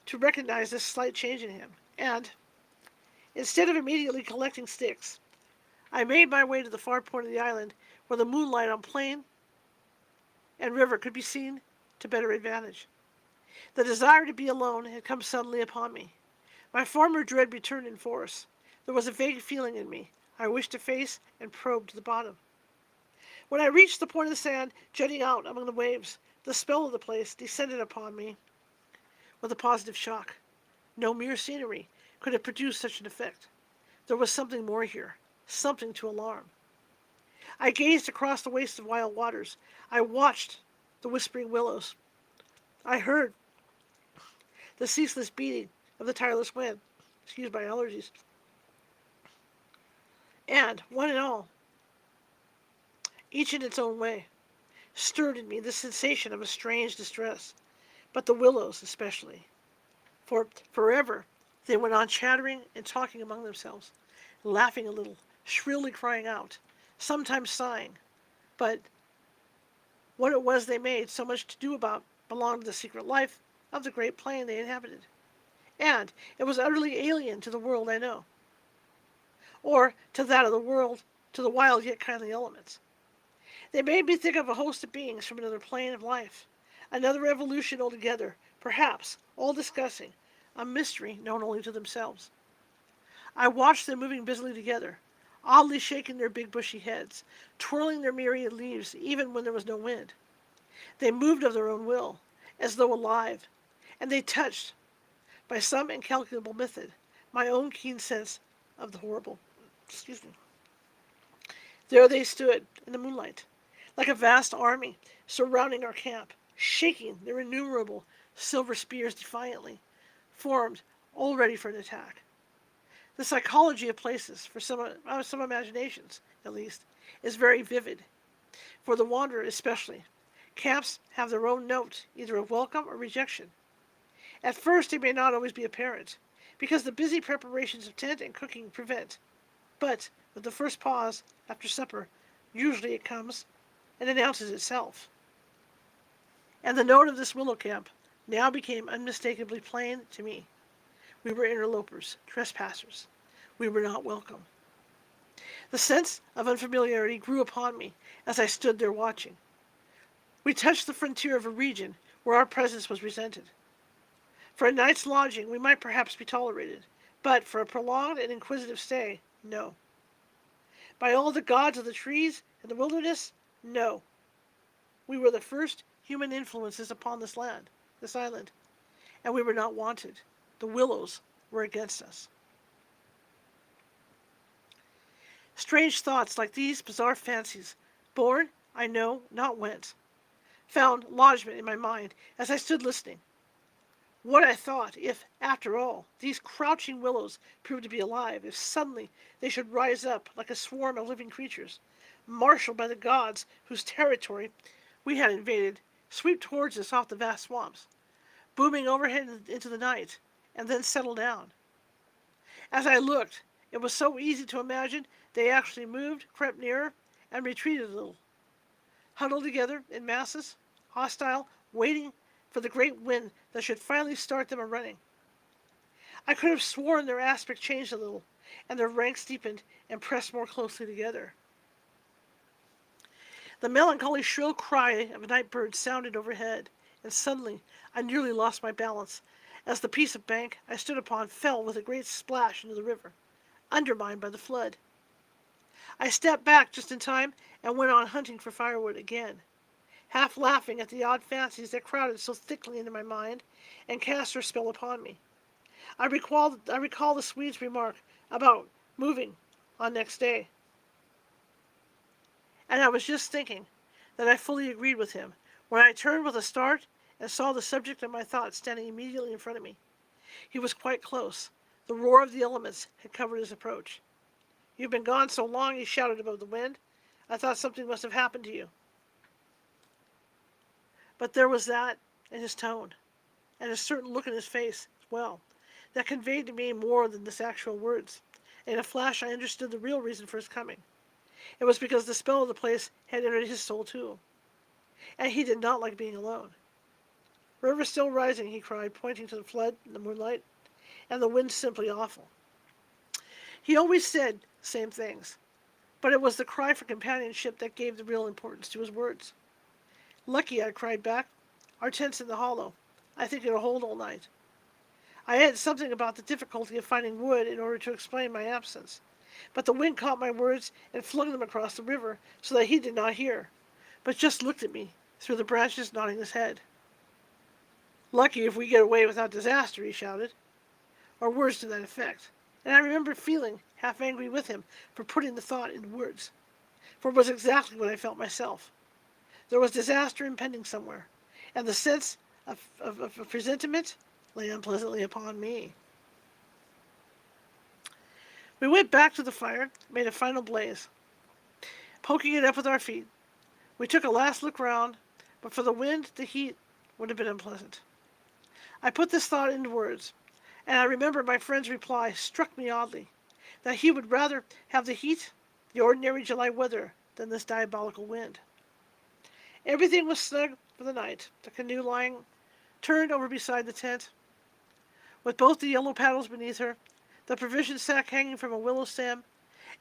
to recognize this slight change in him, and, instead of immediately collecting sticks, I made my way to the far point of the island where the moonlight on plain and river could be seen to better advantage. The desire to be alone had come suddenly upon me. My former dread returned in force. There was a vague feeling in me I wished to face and probe to the bottom. When I reached the point of the sand jutting out among the waves, the spell of the place descended upon me with a positive shock. No mere scenery could have produced such an effect. There was something more here, something to alarm. I gazed across the waste of wild waters. I watched the whispering willows. I heard the ceaseless beating of the tireless wind. Excuse my allergies. And, one and all, each in its own way, stirred in me the sensation of a strange distress, but the willows especially. For forever they went on chattering and talking among themselves, laughing a little, shrilly crying out, sometimes sighing, but what it was they made so much to do about belonged to the secret life of the great plain they inhabited. And it was utterly alien to the world I know, or to that of the world, to the wild yet kindly elements. They made me think of a host of beings from another plane of life, another evolution altogether, perhaps, all discussing a mystery known only to themselves. I watched them moving busily together, oddly shaking their big bushy heads, twirling their myriad leaves even when there was no wind. They moved of their own will, as though alive, and they touched, by some incalculable method, my own keen sense of the horrible. Excuse me. There they stood in the moonlight, like a vast army surrounding our camp, shaking their innumerable silver spears defiantly, formed, all ready for an attack. The psychology of places, for some imaginations, at least, is very vivid. For the wanderer especially, camps have their own note, either of welcome or rejection. At first it may not always be apparent, because the busy preparations of tent and cooking prevent. But with the first pause after supper, usually it comes and announces itself. And the note of this willow camp now became unmistakably plain to me. We were interlopers, trespassers. We were not welcome. The sense of unfamiliarity grew upon me as I stood there watching. We touched the frontier of a region where our presence was resented. For a night's lodging we might perhaps be tolerated, but for a prolonged and inquisitive stay, no. By all the gods of the trees and the wilderness, no. We were the first human influences upon this land. this island, and we were not wanted. The willows were against us. Strange thoughts like these bizarre fancies, born, I know not whence, found lodgment in my mind as I stood listening. What I thought, if, after all, these crouching willows proved to be alive, if suddenly they should rise up like a swarm of living creatures, marshaled by the gods whose territory we had invaded, sweep towards us off the vast swamps, booming overhead into the night, and then settle down. As I looked, it was so easy to imagine they actually moved, crept nearer, and retreated a little, huddled together in masses, hostile, waiting for the great wind that should finally start them a-running. I could have sworn their aspect changed a little, and their ranks deepened and pressed more closely together. The melancholy shrill cry of a night bird sounded overhead, and suddenly I nearly lost my balance, as the piece of bank I stood upon fell with a great splash into the river, undermined by the flood. I stepped back just in time and went on hunting for firewood again, half laughing at the odd fancies that crowded so thickly into my mind and cast their spell upon me. I recall the Swede's remark about moving on next day, and I was just thinking that I fully agreed with him when I turned with a start and saw the subject of my thoughts standing immediately in front of me. He was quite close. The roar of the elements had covered his approach. "You've been gone so long," he shouted above the wind. "I thought something must have happened to you." But there was that in his tone, and a certain look in his face as well, that conveyed to me more than his actual words. In a flash I understood the real reason for his coming. It was because the spell of the place had entered his soul too, and he did not like being alone. "River still rising," he cried, pointing to the flood in the moonlight, "and the wind simply awful." He always said the same things, but it was the cry for companionship that gave the real importance to his words. "Lucky," I cried back. "Our tent's in the hollow. I think it'll hold all night." I added something about the difficulty of finding wood in order to explain my absence, but the wind caught my words and flung them across the river so that he did not hear, but just looked at me through the branches, nodding his head. "Lucky if we get away without disaster," he shouted, or words to that effect, and I remember feeling half angry with him for putting the thought into words, for it was exactly what I felt myself. There was disaster impending somewhere, and the sense of presentiment lay unpleasantly upon me. We went back to the fire, made a final blaze, poking it up with our feet. We took a last look round, but for the wind, the heat would have been unpleasant. I put this thought into words, and I remember my friend's reply struck me oddly, that he would rather have the heat, the ordinary July weather, than this diabolical wind. Everything was snug for the night, the canoe lying turned over beside the tent, with both the yellow paddles beneath her, the provision sack hanging from a willow stem,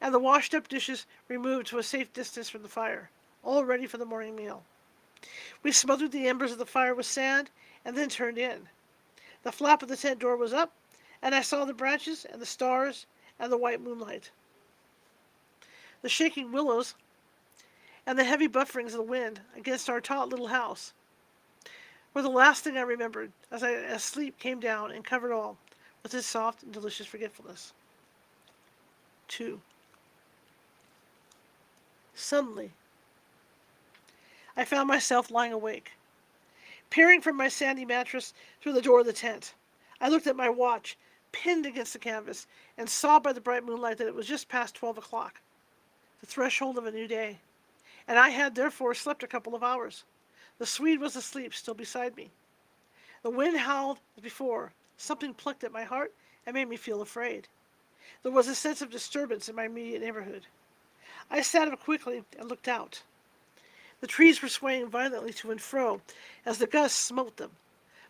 and the washed-up dishes removed to a safe distance from the fire, all ready for the morning meal. We smothered the embers of the fire with sand, and then turned in. The flap of the tent door was up, and I saw the branches and the stars and the white moonlight. The shaking willows and the heavy bufferings of the wind against our taut little house were the last thing I remembered as sleep came down and covered all with its soft and delicious forgetfulness. 2. Suddenly, I found myself lying awake, peering from my sandy mattress through the door of the tent. I looked at my watch, pinned against the canvas, and saw by the bright moonlight that it was just past 12 o'clock, the threshold of a new day, and I had therefore slept a couple of hours. The Swede was asleep, still beside me. The wind howled as before. Something plucked at my heart and made me feel afraid. There was a sense of disturbance in my immediate neighborhood. I sat up quickly and looked out. The trees were swaying violently to and fro as the gusts smote them,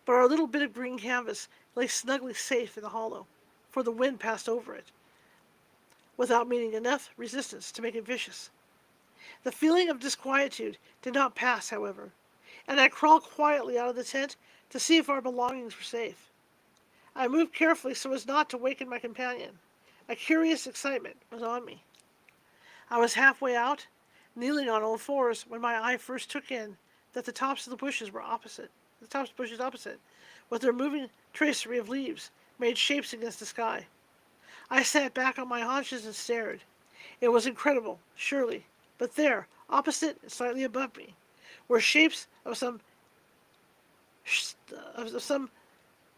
but our little bit of green canvas lay snugly safe in the hollow, for the wind passed over it, without meeting enough resistance to make it vicious. The feeling of disquietude did not pass, however, and I crawled quietly out of the tent to see if our belongings were safe. I moved carefully so as not to waken my companion. A curious excitement was on me. I was halfway out, kneeling on all fours, when my eye first took in that the tops of the bushes were opposite tops of bushes opposite, with their moving tracery of leaves, made shapes against the sky. I sat back on my haunches and stared. It was incredible, surely, but there, opposite and slightly above me, were shapes of some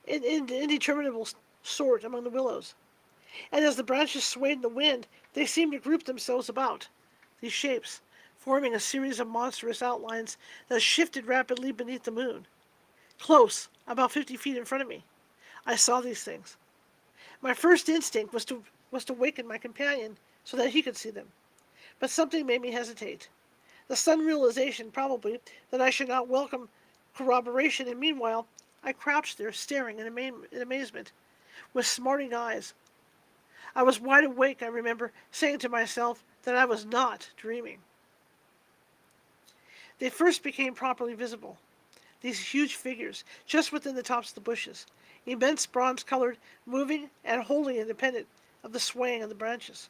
indeterminable sort among the willows, and as the branches swayed in the wind, they seemed to group themselves about these shapes, forming a series of monstrous outlines that shifted rapidly beneath the moon. Close, about 50 feet in front of me, I saw these things. My first instinct was to waken my companion so that he could see them, but something made me hesitate. The sudden realization, probably, that I should not welcome corroboration, and meanwhile I crouched there, staring in amazement, with smarting eyes. I was wide awake, I remember, saying to myself that I was not dreaming. They first became properly visible, these huge figures, just within the tops of the bushes, immense bronze-colored, moving and wholly independent of the swaying of the branches.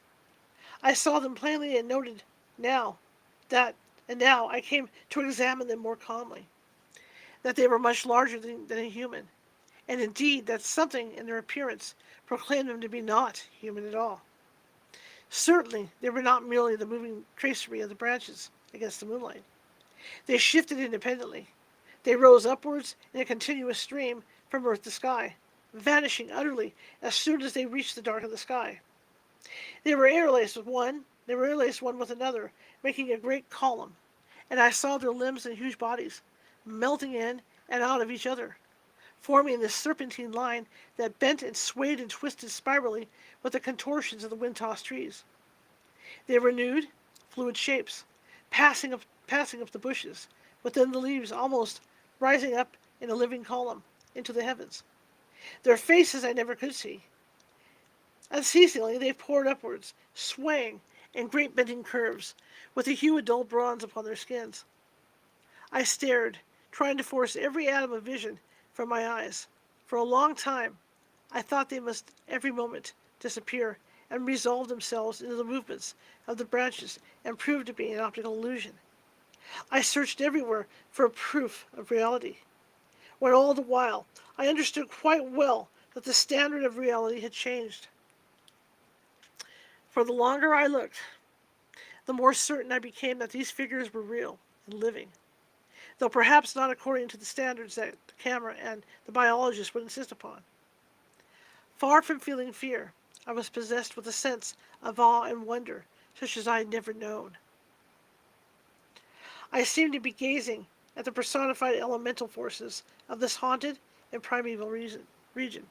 I saw them plainly and noted now now I came to examine them more calmly, that they were much larger than a human, and indeed that something in their appearance proclaimed them to be not human at all. Certainly they were not merely the moving tracery of the branches against the moonlight. They shifted independently. They rose upwards in a continuous stream from earth to sky, vanishing utterly as soon as they reached the dark of the sky. They were interlaced one with another, making a great column, and I saw their limbs and huge bodies melting in and out of each other, forming this serpentine line that bent and swayed and twisted spirally with the contortions of the wind-tossed trees. They were nude, fluid shapes, passing up the bushes, within the leaves, almost rising up in a living column into the heavens. Their faces I never could see. Unceasingly they poured upwards, swaying in great bending curves, with a hue of dull bronze upon their skins. I stared, trying to force every atom of vision from my eyes. For a long time I thought they must every moment disappear and resolve themselves into the movements of the branches and prove to be an optical illusion. I searched everywhere for a proof of reality, when all the while I understood quite well that the standard of reality had changed. For the longer I looked, the more certain I became that these figures were real and living, though perhaps not according to the standards that the camera and the biologist would insist upon. Far from feeling fear, I was possessed with a sense of awe and wonder such as I had never known. I seemed to be gazing at the personified elemental forces of this haunted and primeval region.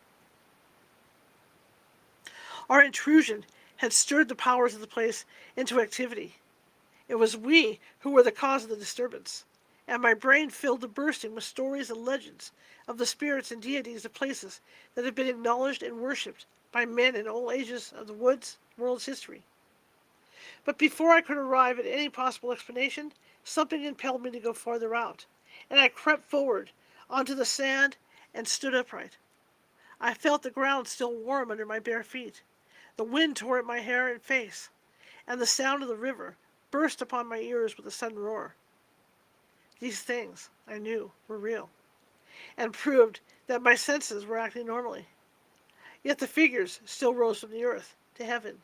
Our intrusion had stirred the powers of the place into activity. It was we who were the cause of the disturbance, and my brain filled to bursting with stories and legends of the spirits and deities of places that had been acknowledged and worshipped by men in all ages of the world's history. But before I could arrive at any possible explanation, something impelled me to go farther out, and I crept forward onto the sand and stood upright. I felt the ground still warm under my bare feet. The wind tore at my hair and face, and the sound of the river burst upon my ears with a sudden roar. These things, I knew, were real, and proved that my senses were acting normally. Yet the figures still rose from the earth to heaven,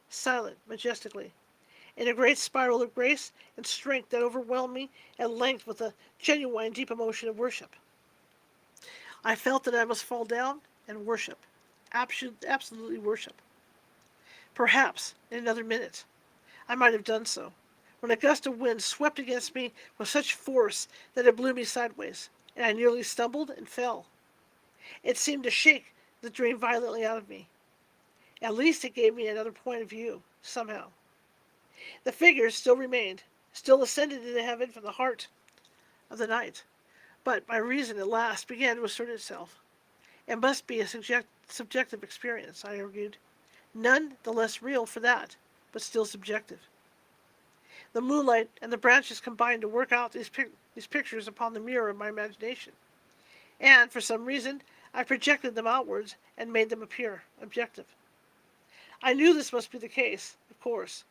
silent, majestically, in a great spiral of grace and strength that overwhelmed me at length with a genuine deep emotion of worship. I felt that I must fall down and worship, absolutely worship. Perhaps, in another minute, I might have done so, when a gust of wind swept against me with such force that it blew me sideways, and I nearly stumbled and fell. It seemed to shake the dream violently out of me. At least it gave me another point of view, somehow. The figures still remained, still ascended into heaven from the heart of the night, but my reason at last began to assert itself. It must be a subjective experience, I argued, none the less real for that, but still subjective. The moonlight and the branches combined to work out these pictures upon the mirror of my imagination, and for some reason I projected them outwards and made them appear objective. I knew this must be the case, of course.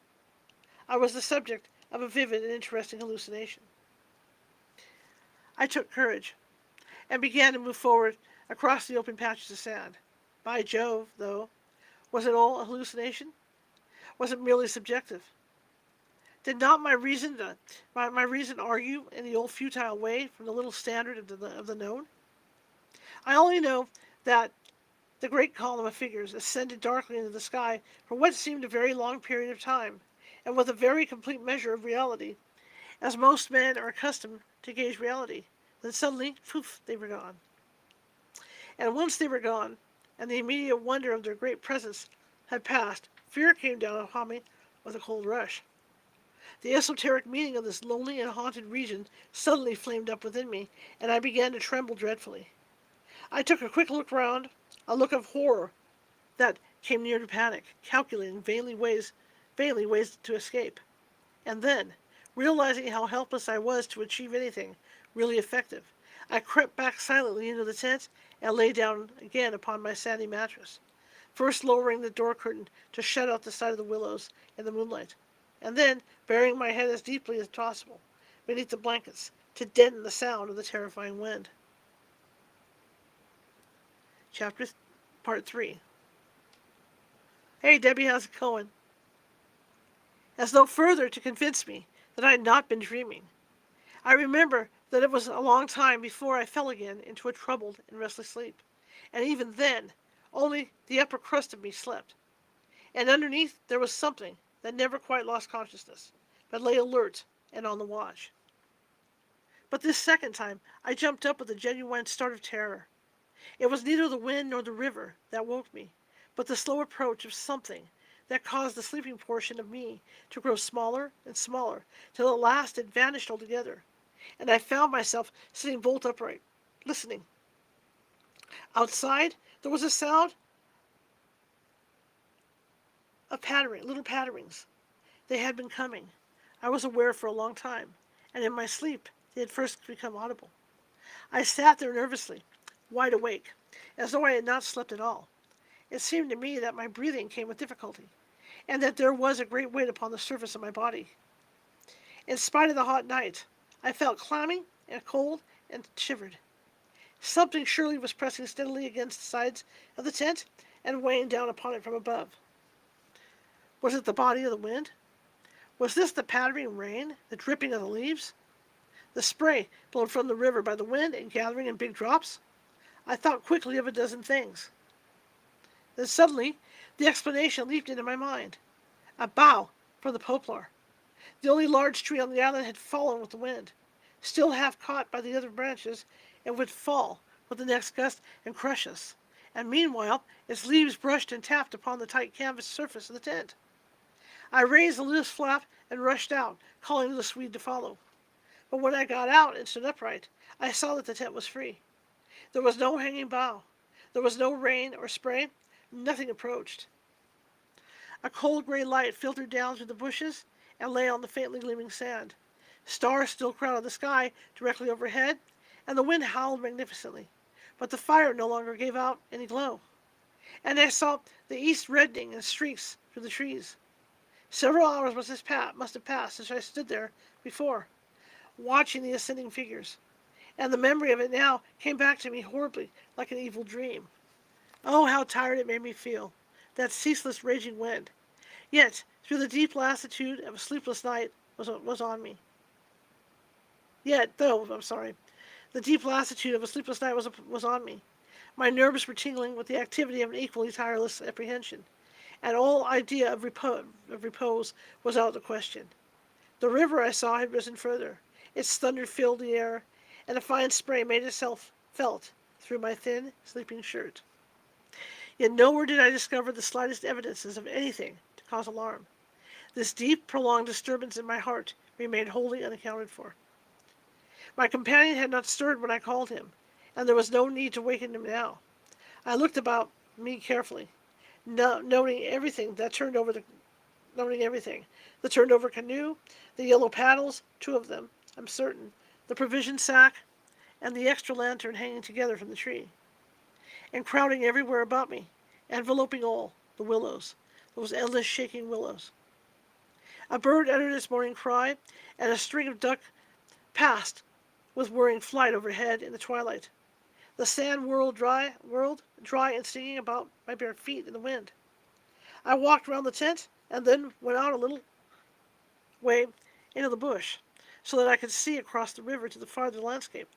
I was the subject of a vivid and interesting hallucination. I took courage. and began to move forward across the open patches of sand. By Jove, though, was it all a hallucination? Was it merely subjective? Did not my reason argue in the old futile way from the little standard of the known? I only know that the great column of figures ascended darkly into the sky for what seemed a very long period of time, and with a very complete measure of reality, as most men are accustomed to gauge reality. Then suddenly, poof, they were gone. And once they were gone, and the immediate wonder of their great presence had passed, fear came down upon me with a cold rush. The esoteric meaning of this lonely and haunted region suddenly flamed up within me, and I began to tremble dreadfully. I took a quick look round, a look of horror that came near to panic, calculating vainly ways to escape. And then, realizing how helpless I was to achieve anything really effective, I crept back silently into the tent and lay down again upon my sandy mattress, first lowering the door curtain to shut out the sight of the willows in the moonlight, and then burying my head as deeply as possible beneath the blankets to deaden the sound of the terrifying wind. Part 3. Hey, Debbie, how's it going? As though further to convince me that I had not been dreaming, I remember that it was a long time before I fell again into a troubled and restless sleep, and even then, only the upper crust of me slept, and underneath there was something that never quite lost consciousness, but lay alert and on the watch. But this second time, I jumped up with a genuine start of terror. It was neither the wind nor the river that woke me, but the slow approach of something that caused the sleeping portion of me to grow smaller and smaller, till at last it vanished altogether, and I found myself sitting bolt upright, listening. Outside, there was a sound of little patterings. They had been coming, I was aware, for a long time, and in my sleep they had first become audible. I sat there nervously, wide awake, as though I had not slept at all. It seemed to me that my breathing came with difficulty, and that there was a great weight upon the surface of my body. In spite of the hot night, I felt clammy and cold and shivered. Something surely was pressing steadily against the sides of the tent and weighing down upon it from above. Was it the body of the wind? Was this the pattering rain, the dripping of the leaves? The spray blown from the river by the wind and gathering in big drops? I thought quickly of a dozen things. Then suddenly, the explanation leaped into my mind. A bough from the poplar. The only large tree on the island had fallen with the wind, still half caught by the other branches, and would fall with the next gust and crush us. And meanwhile, its leaves brushed and tapped upon the tight canvas surface of the tent. I raised the loose flap and rushed out, calling to the Swede to follow. But when I got out and stood upright, I saw that the tent was free. There was no hanging bough. There was no rain or spray. Nothing approached. A cold gray light filtered down through the bushes and lay on the faintly gleaming sand. Stars still crowded the sky directly overhead, and the wind howled magnificently, but the fire no longer gave out any glow. And I saw the east reddening in streaks through the trees. Several hours must have passed since I stood there before, watching the ascending figures, and the memory of it now came back to me horribly like an evil dream. Oh, how tired it made me feel, that ceaseless raging wind. Yet, through the deep lassitude of a sleepless night was on me. The deep lassitude of a sleepless night was on me. My nerves were tingling with the activity of an equally tireless apprehension, and all idea of repose was out of the question. The river, I saw, had risen further. Its thunder filled the air, and a fine spray made itself felt through my thin, sleeping shirt. Yet nowhere did I discover the slightest evidences of anything to cause alarm. This deep, prolonged disturbance in my heart remained wholly unaccounted for. My companion had not stirred when I called him, and there was no need to waken him now. I looked about me carefully, noting everything. The turned over canoe, the yellow paddles, 2 of them, I'm certain, the provision sack, and the extra lantern hanging together from the tree. And crowding everywhere about me, enveloping all, the willows, those endless shaking willows. A bird uttered its morning cry, and a string of duck passed with whirring flight overhead in the twilight. The sand whirled dry and stinging about my bare feet in the wind. I walked round the tent and then went out a little way into the bush, so that I could see across the river to the farther landscape.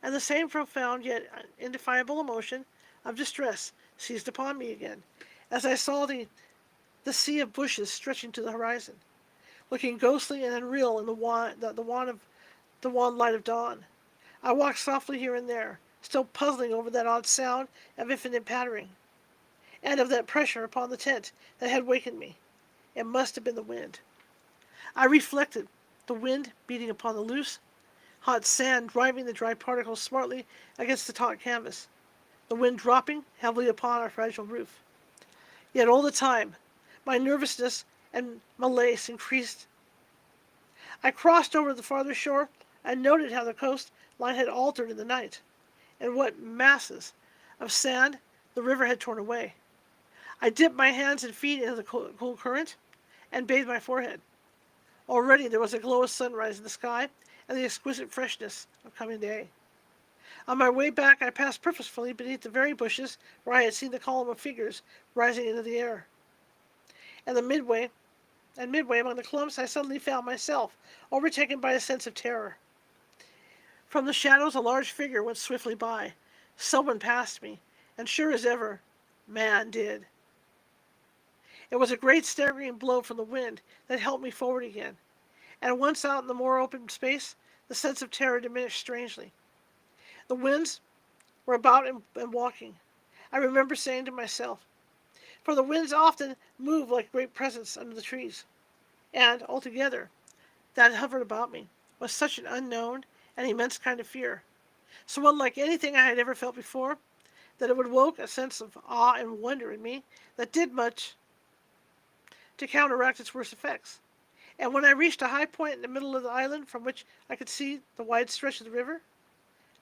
And the same profound yet indefinable emotion of distress seized upon me again, as I saw the sea of bushes stretching to the horizon, looking ghostly and unreal in the wan light of dawn. I walked softly here and there, still puzzling over that odd sound of infinite pattering, and of that pressure upon the tent that had wakened me. It must have been the wind. I reflected, the wind beating upon the loose, hot sand driving the dry particles smartly against the taut canvas, the wind dropping heavily upon our fragile roof. Yet all the time, my nervousness and malaise increased. I crossed over to the farther shore and noted how the coast line had altered in the night, and what masses of sand the river had torn away. I dipped my hands and feet into the cool current and bathed my forehead. Already there was a glow of sunrise in the sky and the exquisite freshness of coming day. On my way back, I passed purposefully beneath the very bushes where I had seen the column of figures rising into the air. And midway among the clumps, I suddenly found myself overtaken by a sense of terror. From the shadows, a large figure went swiftly by. Someone passed me, and sure as ever, man did. It was a great staggering blow from the wind that helped me forward again, and once out in the more open space, the sense of terror diminished strangely. The winds were about and walking, I remember saying to myself, for the winds often move like great presence under the trees, and, altogether, that hovered about me was such an unknown and immense kind of fear, so unlike anything I had ever felt before, that it would woke a sense of awe and wonder in me that did much to counteract its worst effects. And when I reached a high point in the middle of the island from which I could see the wide stretch of the river,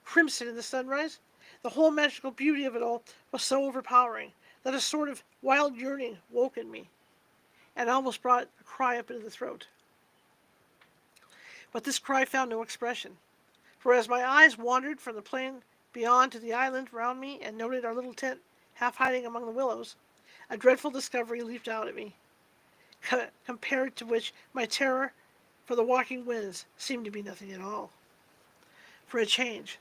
crimson in the sunrise, the whole magical beauty of it all was so overpowering that a sort of wild yearning woke in me, and almost brought a cry up into the throat. But this cry found no expression, for as my eyes wandered from the plain beyond to the island round me and noted our little tent half hiding among the willows, a dreadful discovery leaped out at me, compared to which my terror for the walking winds seemed to be nothing at all. For a change,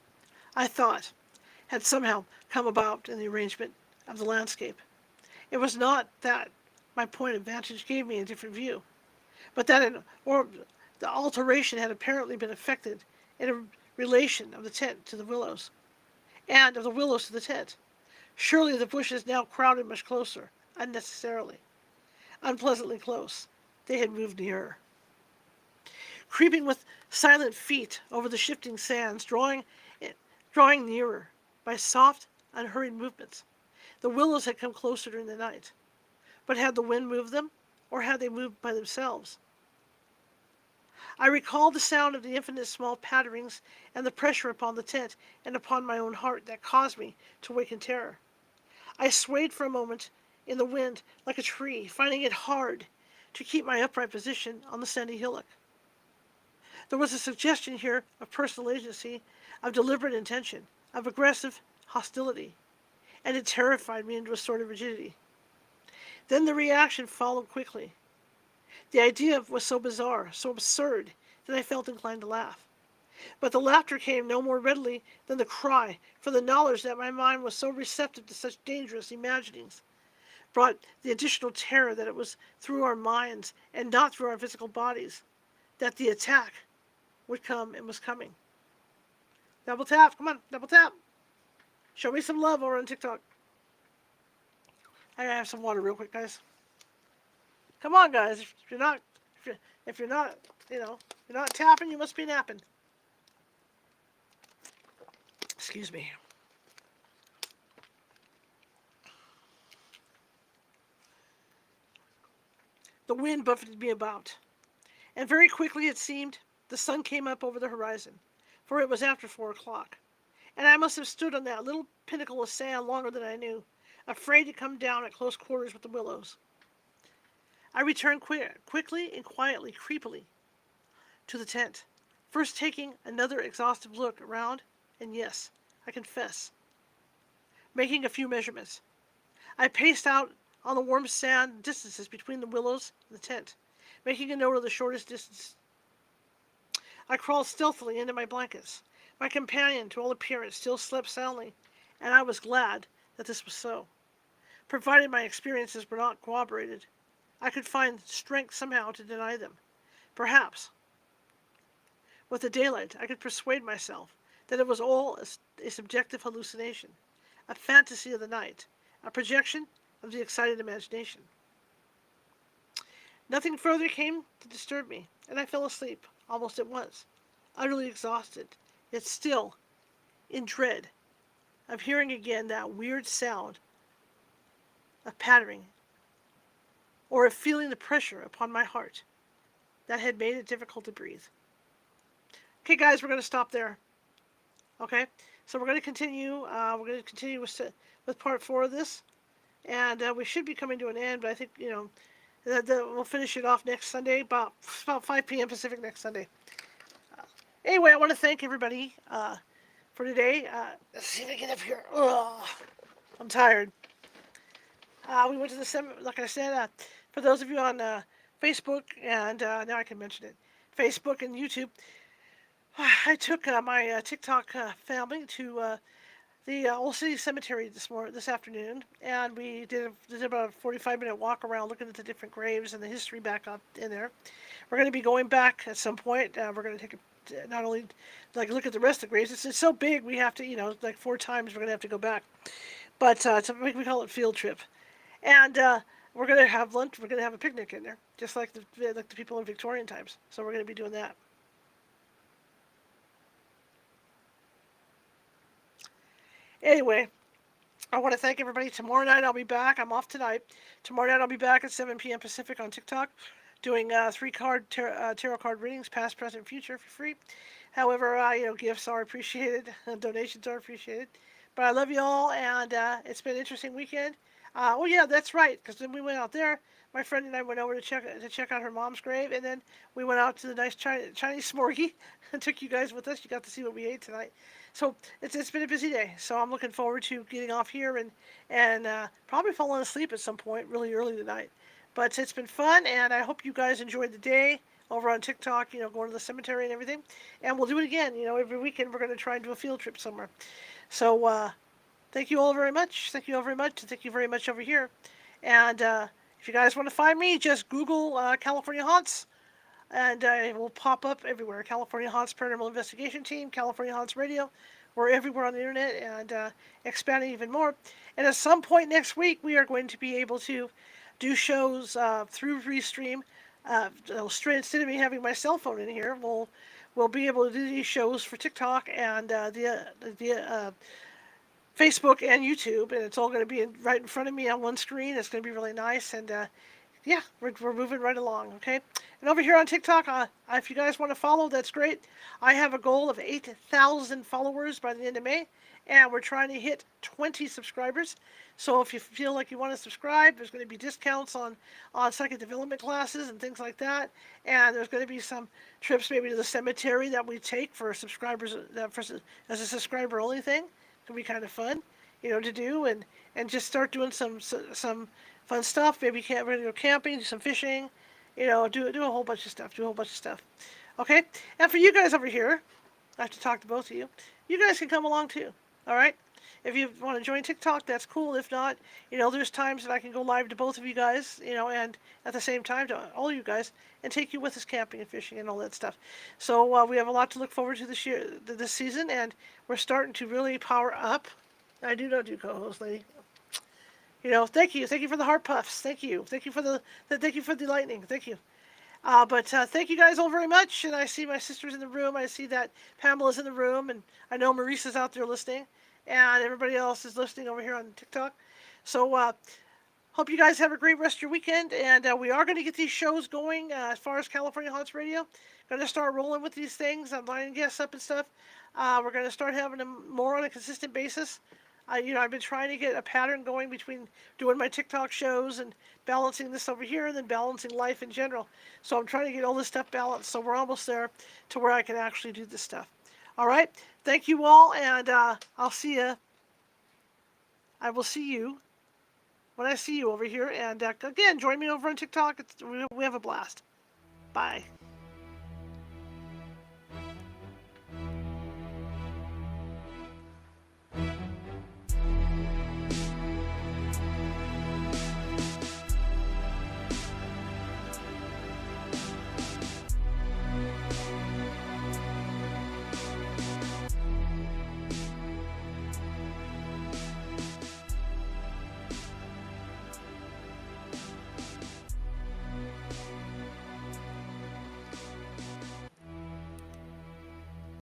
I thought, had somehow come about in the arrangement of the landscape. It was not that my point of vantage gave me a different view, but that the alteration had apparently been effected in a relation of the tent to the willows, and of the willows to the tent. Surely the bushes now crowded much closer, unnecessarily, unpleasantly close. They had moved nearer. Creeping with silent feet over the shifting sands, drawing nearer by soft, unhurried movements. The willows had come closer during the night. But had the wind moved them, or had they moved by themselves? I recalled the sound of the infinite small patterings and the pressure upon the tent and upon my own heart that caused me to wake in terror. I swayed for a moment in the wind like a tree, finding it hard to keep my upright position on the sandy hillock. There was a suggestion here of personal agency, of deliberate intention, of aggressive hostility, and it terrified me into a sort of rigidity. Then the reaction followed quickly. The idea was so bizarre, so absurd, that I felt inclined to laugh. But the laughter came no more readily than the cry, for the knowledge that my mind was so receptive to such dangerous imaginings brought the additional terror that it was through our minds and not through our physical bodies that the attack would come and was coming. Double tap, come on, double tap. Show me some love over on TikTok. I gotta have some water real quick, guys. Come on, guys. If you're not, you're not tapping, you must be napping. Excuse me. The wind buffeted me about, and very quickly it seemed the sun came up over the horizon, for it was after 4 o'clock, and I must have stood on that little pinnacle of sand longer than I knew, afraid to come down at close quarters with the willows. I returned quickly and quietly, creepily, to the tent, first taking another exhaustive look around, and yes, I confess, making a few measurements. I paced out on the warm sand distances between the willows and the tent, making a note of the shortest distance. I crawled stealthily into my blankets. My companion, to all appearance, still slept soundly, and I was glad that this was so. Provided my experiences were not corroborated, I could find strength somehow to deny them. Perhaps, with the daylight, I could persuade myself that it was all a subjective hallucination, a fantasy of the night, a projection of the excited imagination. Nothing further came to disturb me, and I fell asleep almost at once, utterly exhausted, yet still in dread of hearing again that weird sound of pattering, or of feeling the pressure upon my heart that had made it difficult to breathe. Okay, guys, we're going to stop there. Okay, so we're going to continue. With part 4 of this, and we should be coming to an end. But I think we'll finish it off next Sunday, about 5 p.m. Pacific next Sunday. Anyway, I want to thank everybody for today. Let's see if I get up here. Ugh, I'm tired. We went to the seminar, like I said, for those of you on Facebook, and now I can mention it, Facebook and YouTube. I took my TikTok family to the Old City Cemetery this afternoon, and we did about a 45-minute walk around looking at the different graves and the history back up in there. We're going to be going back at some point. We're going to take not only look at the rest of the graves. It's so big we have to 4 times we're going to have to go back. But we call it field trip, and we're going to have lunch. We're going to have a picnic in there, just like the people in Victorian times. So we're going to be doing that. Anyway, I want to thank everybody. Tomorrow night I'll be back. I'm off tonight. Tomorrow night I'll be back at 7 p.m. Pacific on TikTok, doing 3-card tarot card readings, past, present, future, for free. However, gifts are appreciated, donations are appreciated. But I love you all, and it's been an interesting weekend. Oh yeah, that's right. Because then we went out there. My friend and I went over to check out her mom's grave, and then we went out to the nice Chinese smorgy and took you guys with us. You got to see what we ate tonight. So it's been a busy day. So I'm looking forward to getting off here and probably falling asleep at some point really early tonight. But it's been fun, and I hope you guys enjoyed the day over on TikTok. Going to the cemetery and everything. And we'll do it again. Every weekend we're going to try and do a field trip somewhere. So thank you all very much. Thank you all very much, and thank you very much over here. And if you guys want to find me, just Google California Haunts, and it will pop up everywhere. California Haunts Paranormal Investigation Team, California Haunts Radio. We're everywhere on the internet, and expanding even more. And at some point next week, we are going to be able to do shows through Restream. Instead of me having my cell phone in here, we'll be able to do these shows for TikTok and the Facebook and YouTube, and it's all going to be right in front of me on one screen. It's going to be really nice, and yeah, we're moving right along, okay? And over here on TikTok, if you guys want to follow, that's great. I have a goal of 8,000 followers by the end of May, and we're trying to hit 20 subscribers. So if you feel like you want to subscribe, there's going to be discounts on psychic development classes and things like that. And there's going to be some trips maybe to the cemetery that we take for subscribers, as a subscriber-only thing. It'll be kind of fun, to do, and just start doing some fun stuff. Maybe we're gonna go camping, do some fishing, do a whole bunch of stuff. Okay, and for you guys over here, I have to talk to both of you. You guys can come along too. All right. If you want to join TikTok, that's cool. If not, there's times that I can go live to both of you guys, and at the same time to all you guys, and take you with us camping and fishing and all that stuff. So we have a lot to look forward to this season, and we're starting to really power up. I do not do co-host, lady. Thank you for the heart puffs. Thank you for the lightning. Thank you. But thank you guys all very much. And I see my sister's in the room. I see that Pamela's in the room, and I know Maurice's out there listening, and everybody else is listening over here on TikTok. So hope you guys have a great rest of your weekend, and we are going to get these shows going as far as California Haunts Radio. Going to start rolling with these things. I'm lining guests up and stuff. We're going to start having them more on a consistent basis. I've been trying to get a pattern going between doing my TikTok shows and balancing this over here and then balancing life in general. So I'm trying to get all this stuff balanced. So we're almost there to where I can actually do this stuff. All right. Thank you all, and I'll see you I will see you when I see you over here. And again, join me over on TikTok. We have a blast. Bye.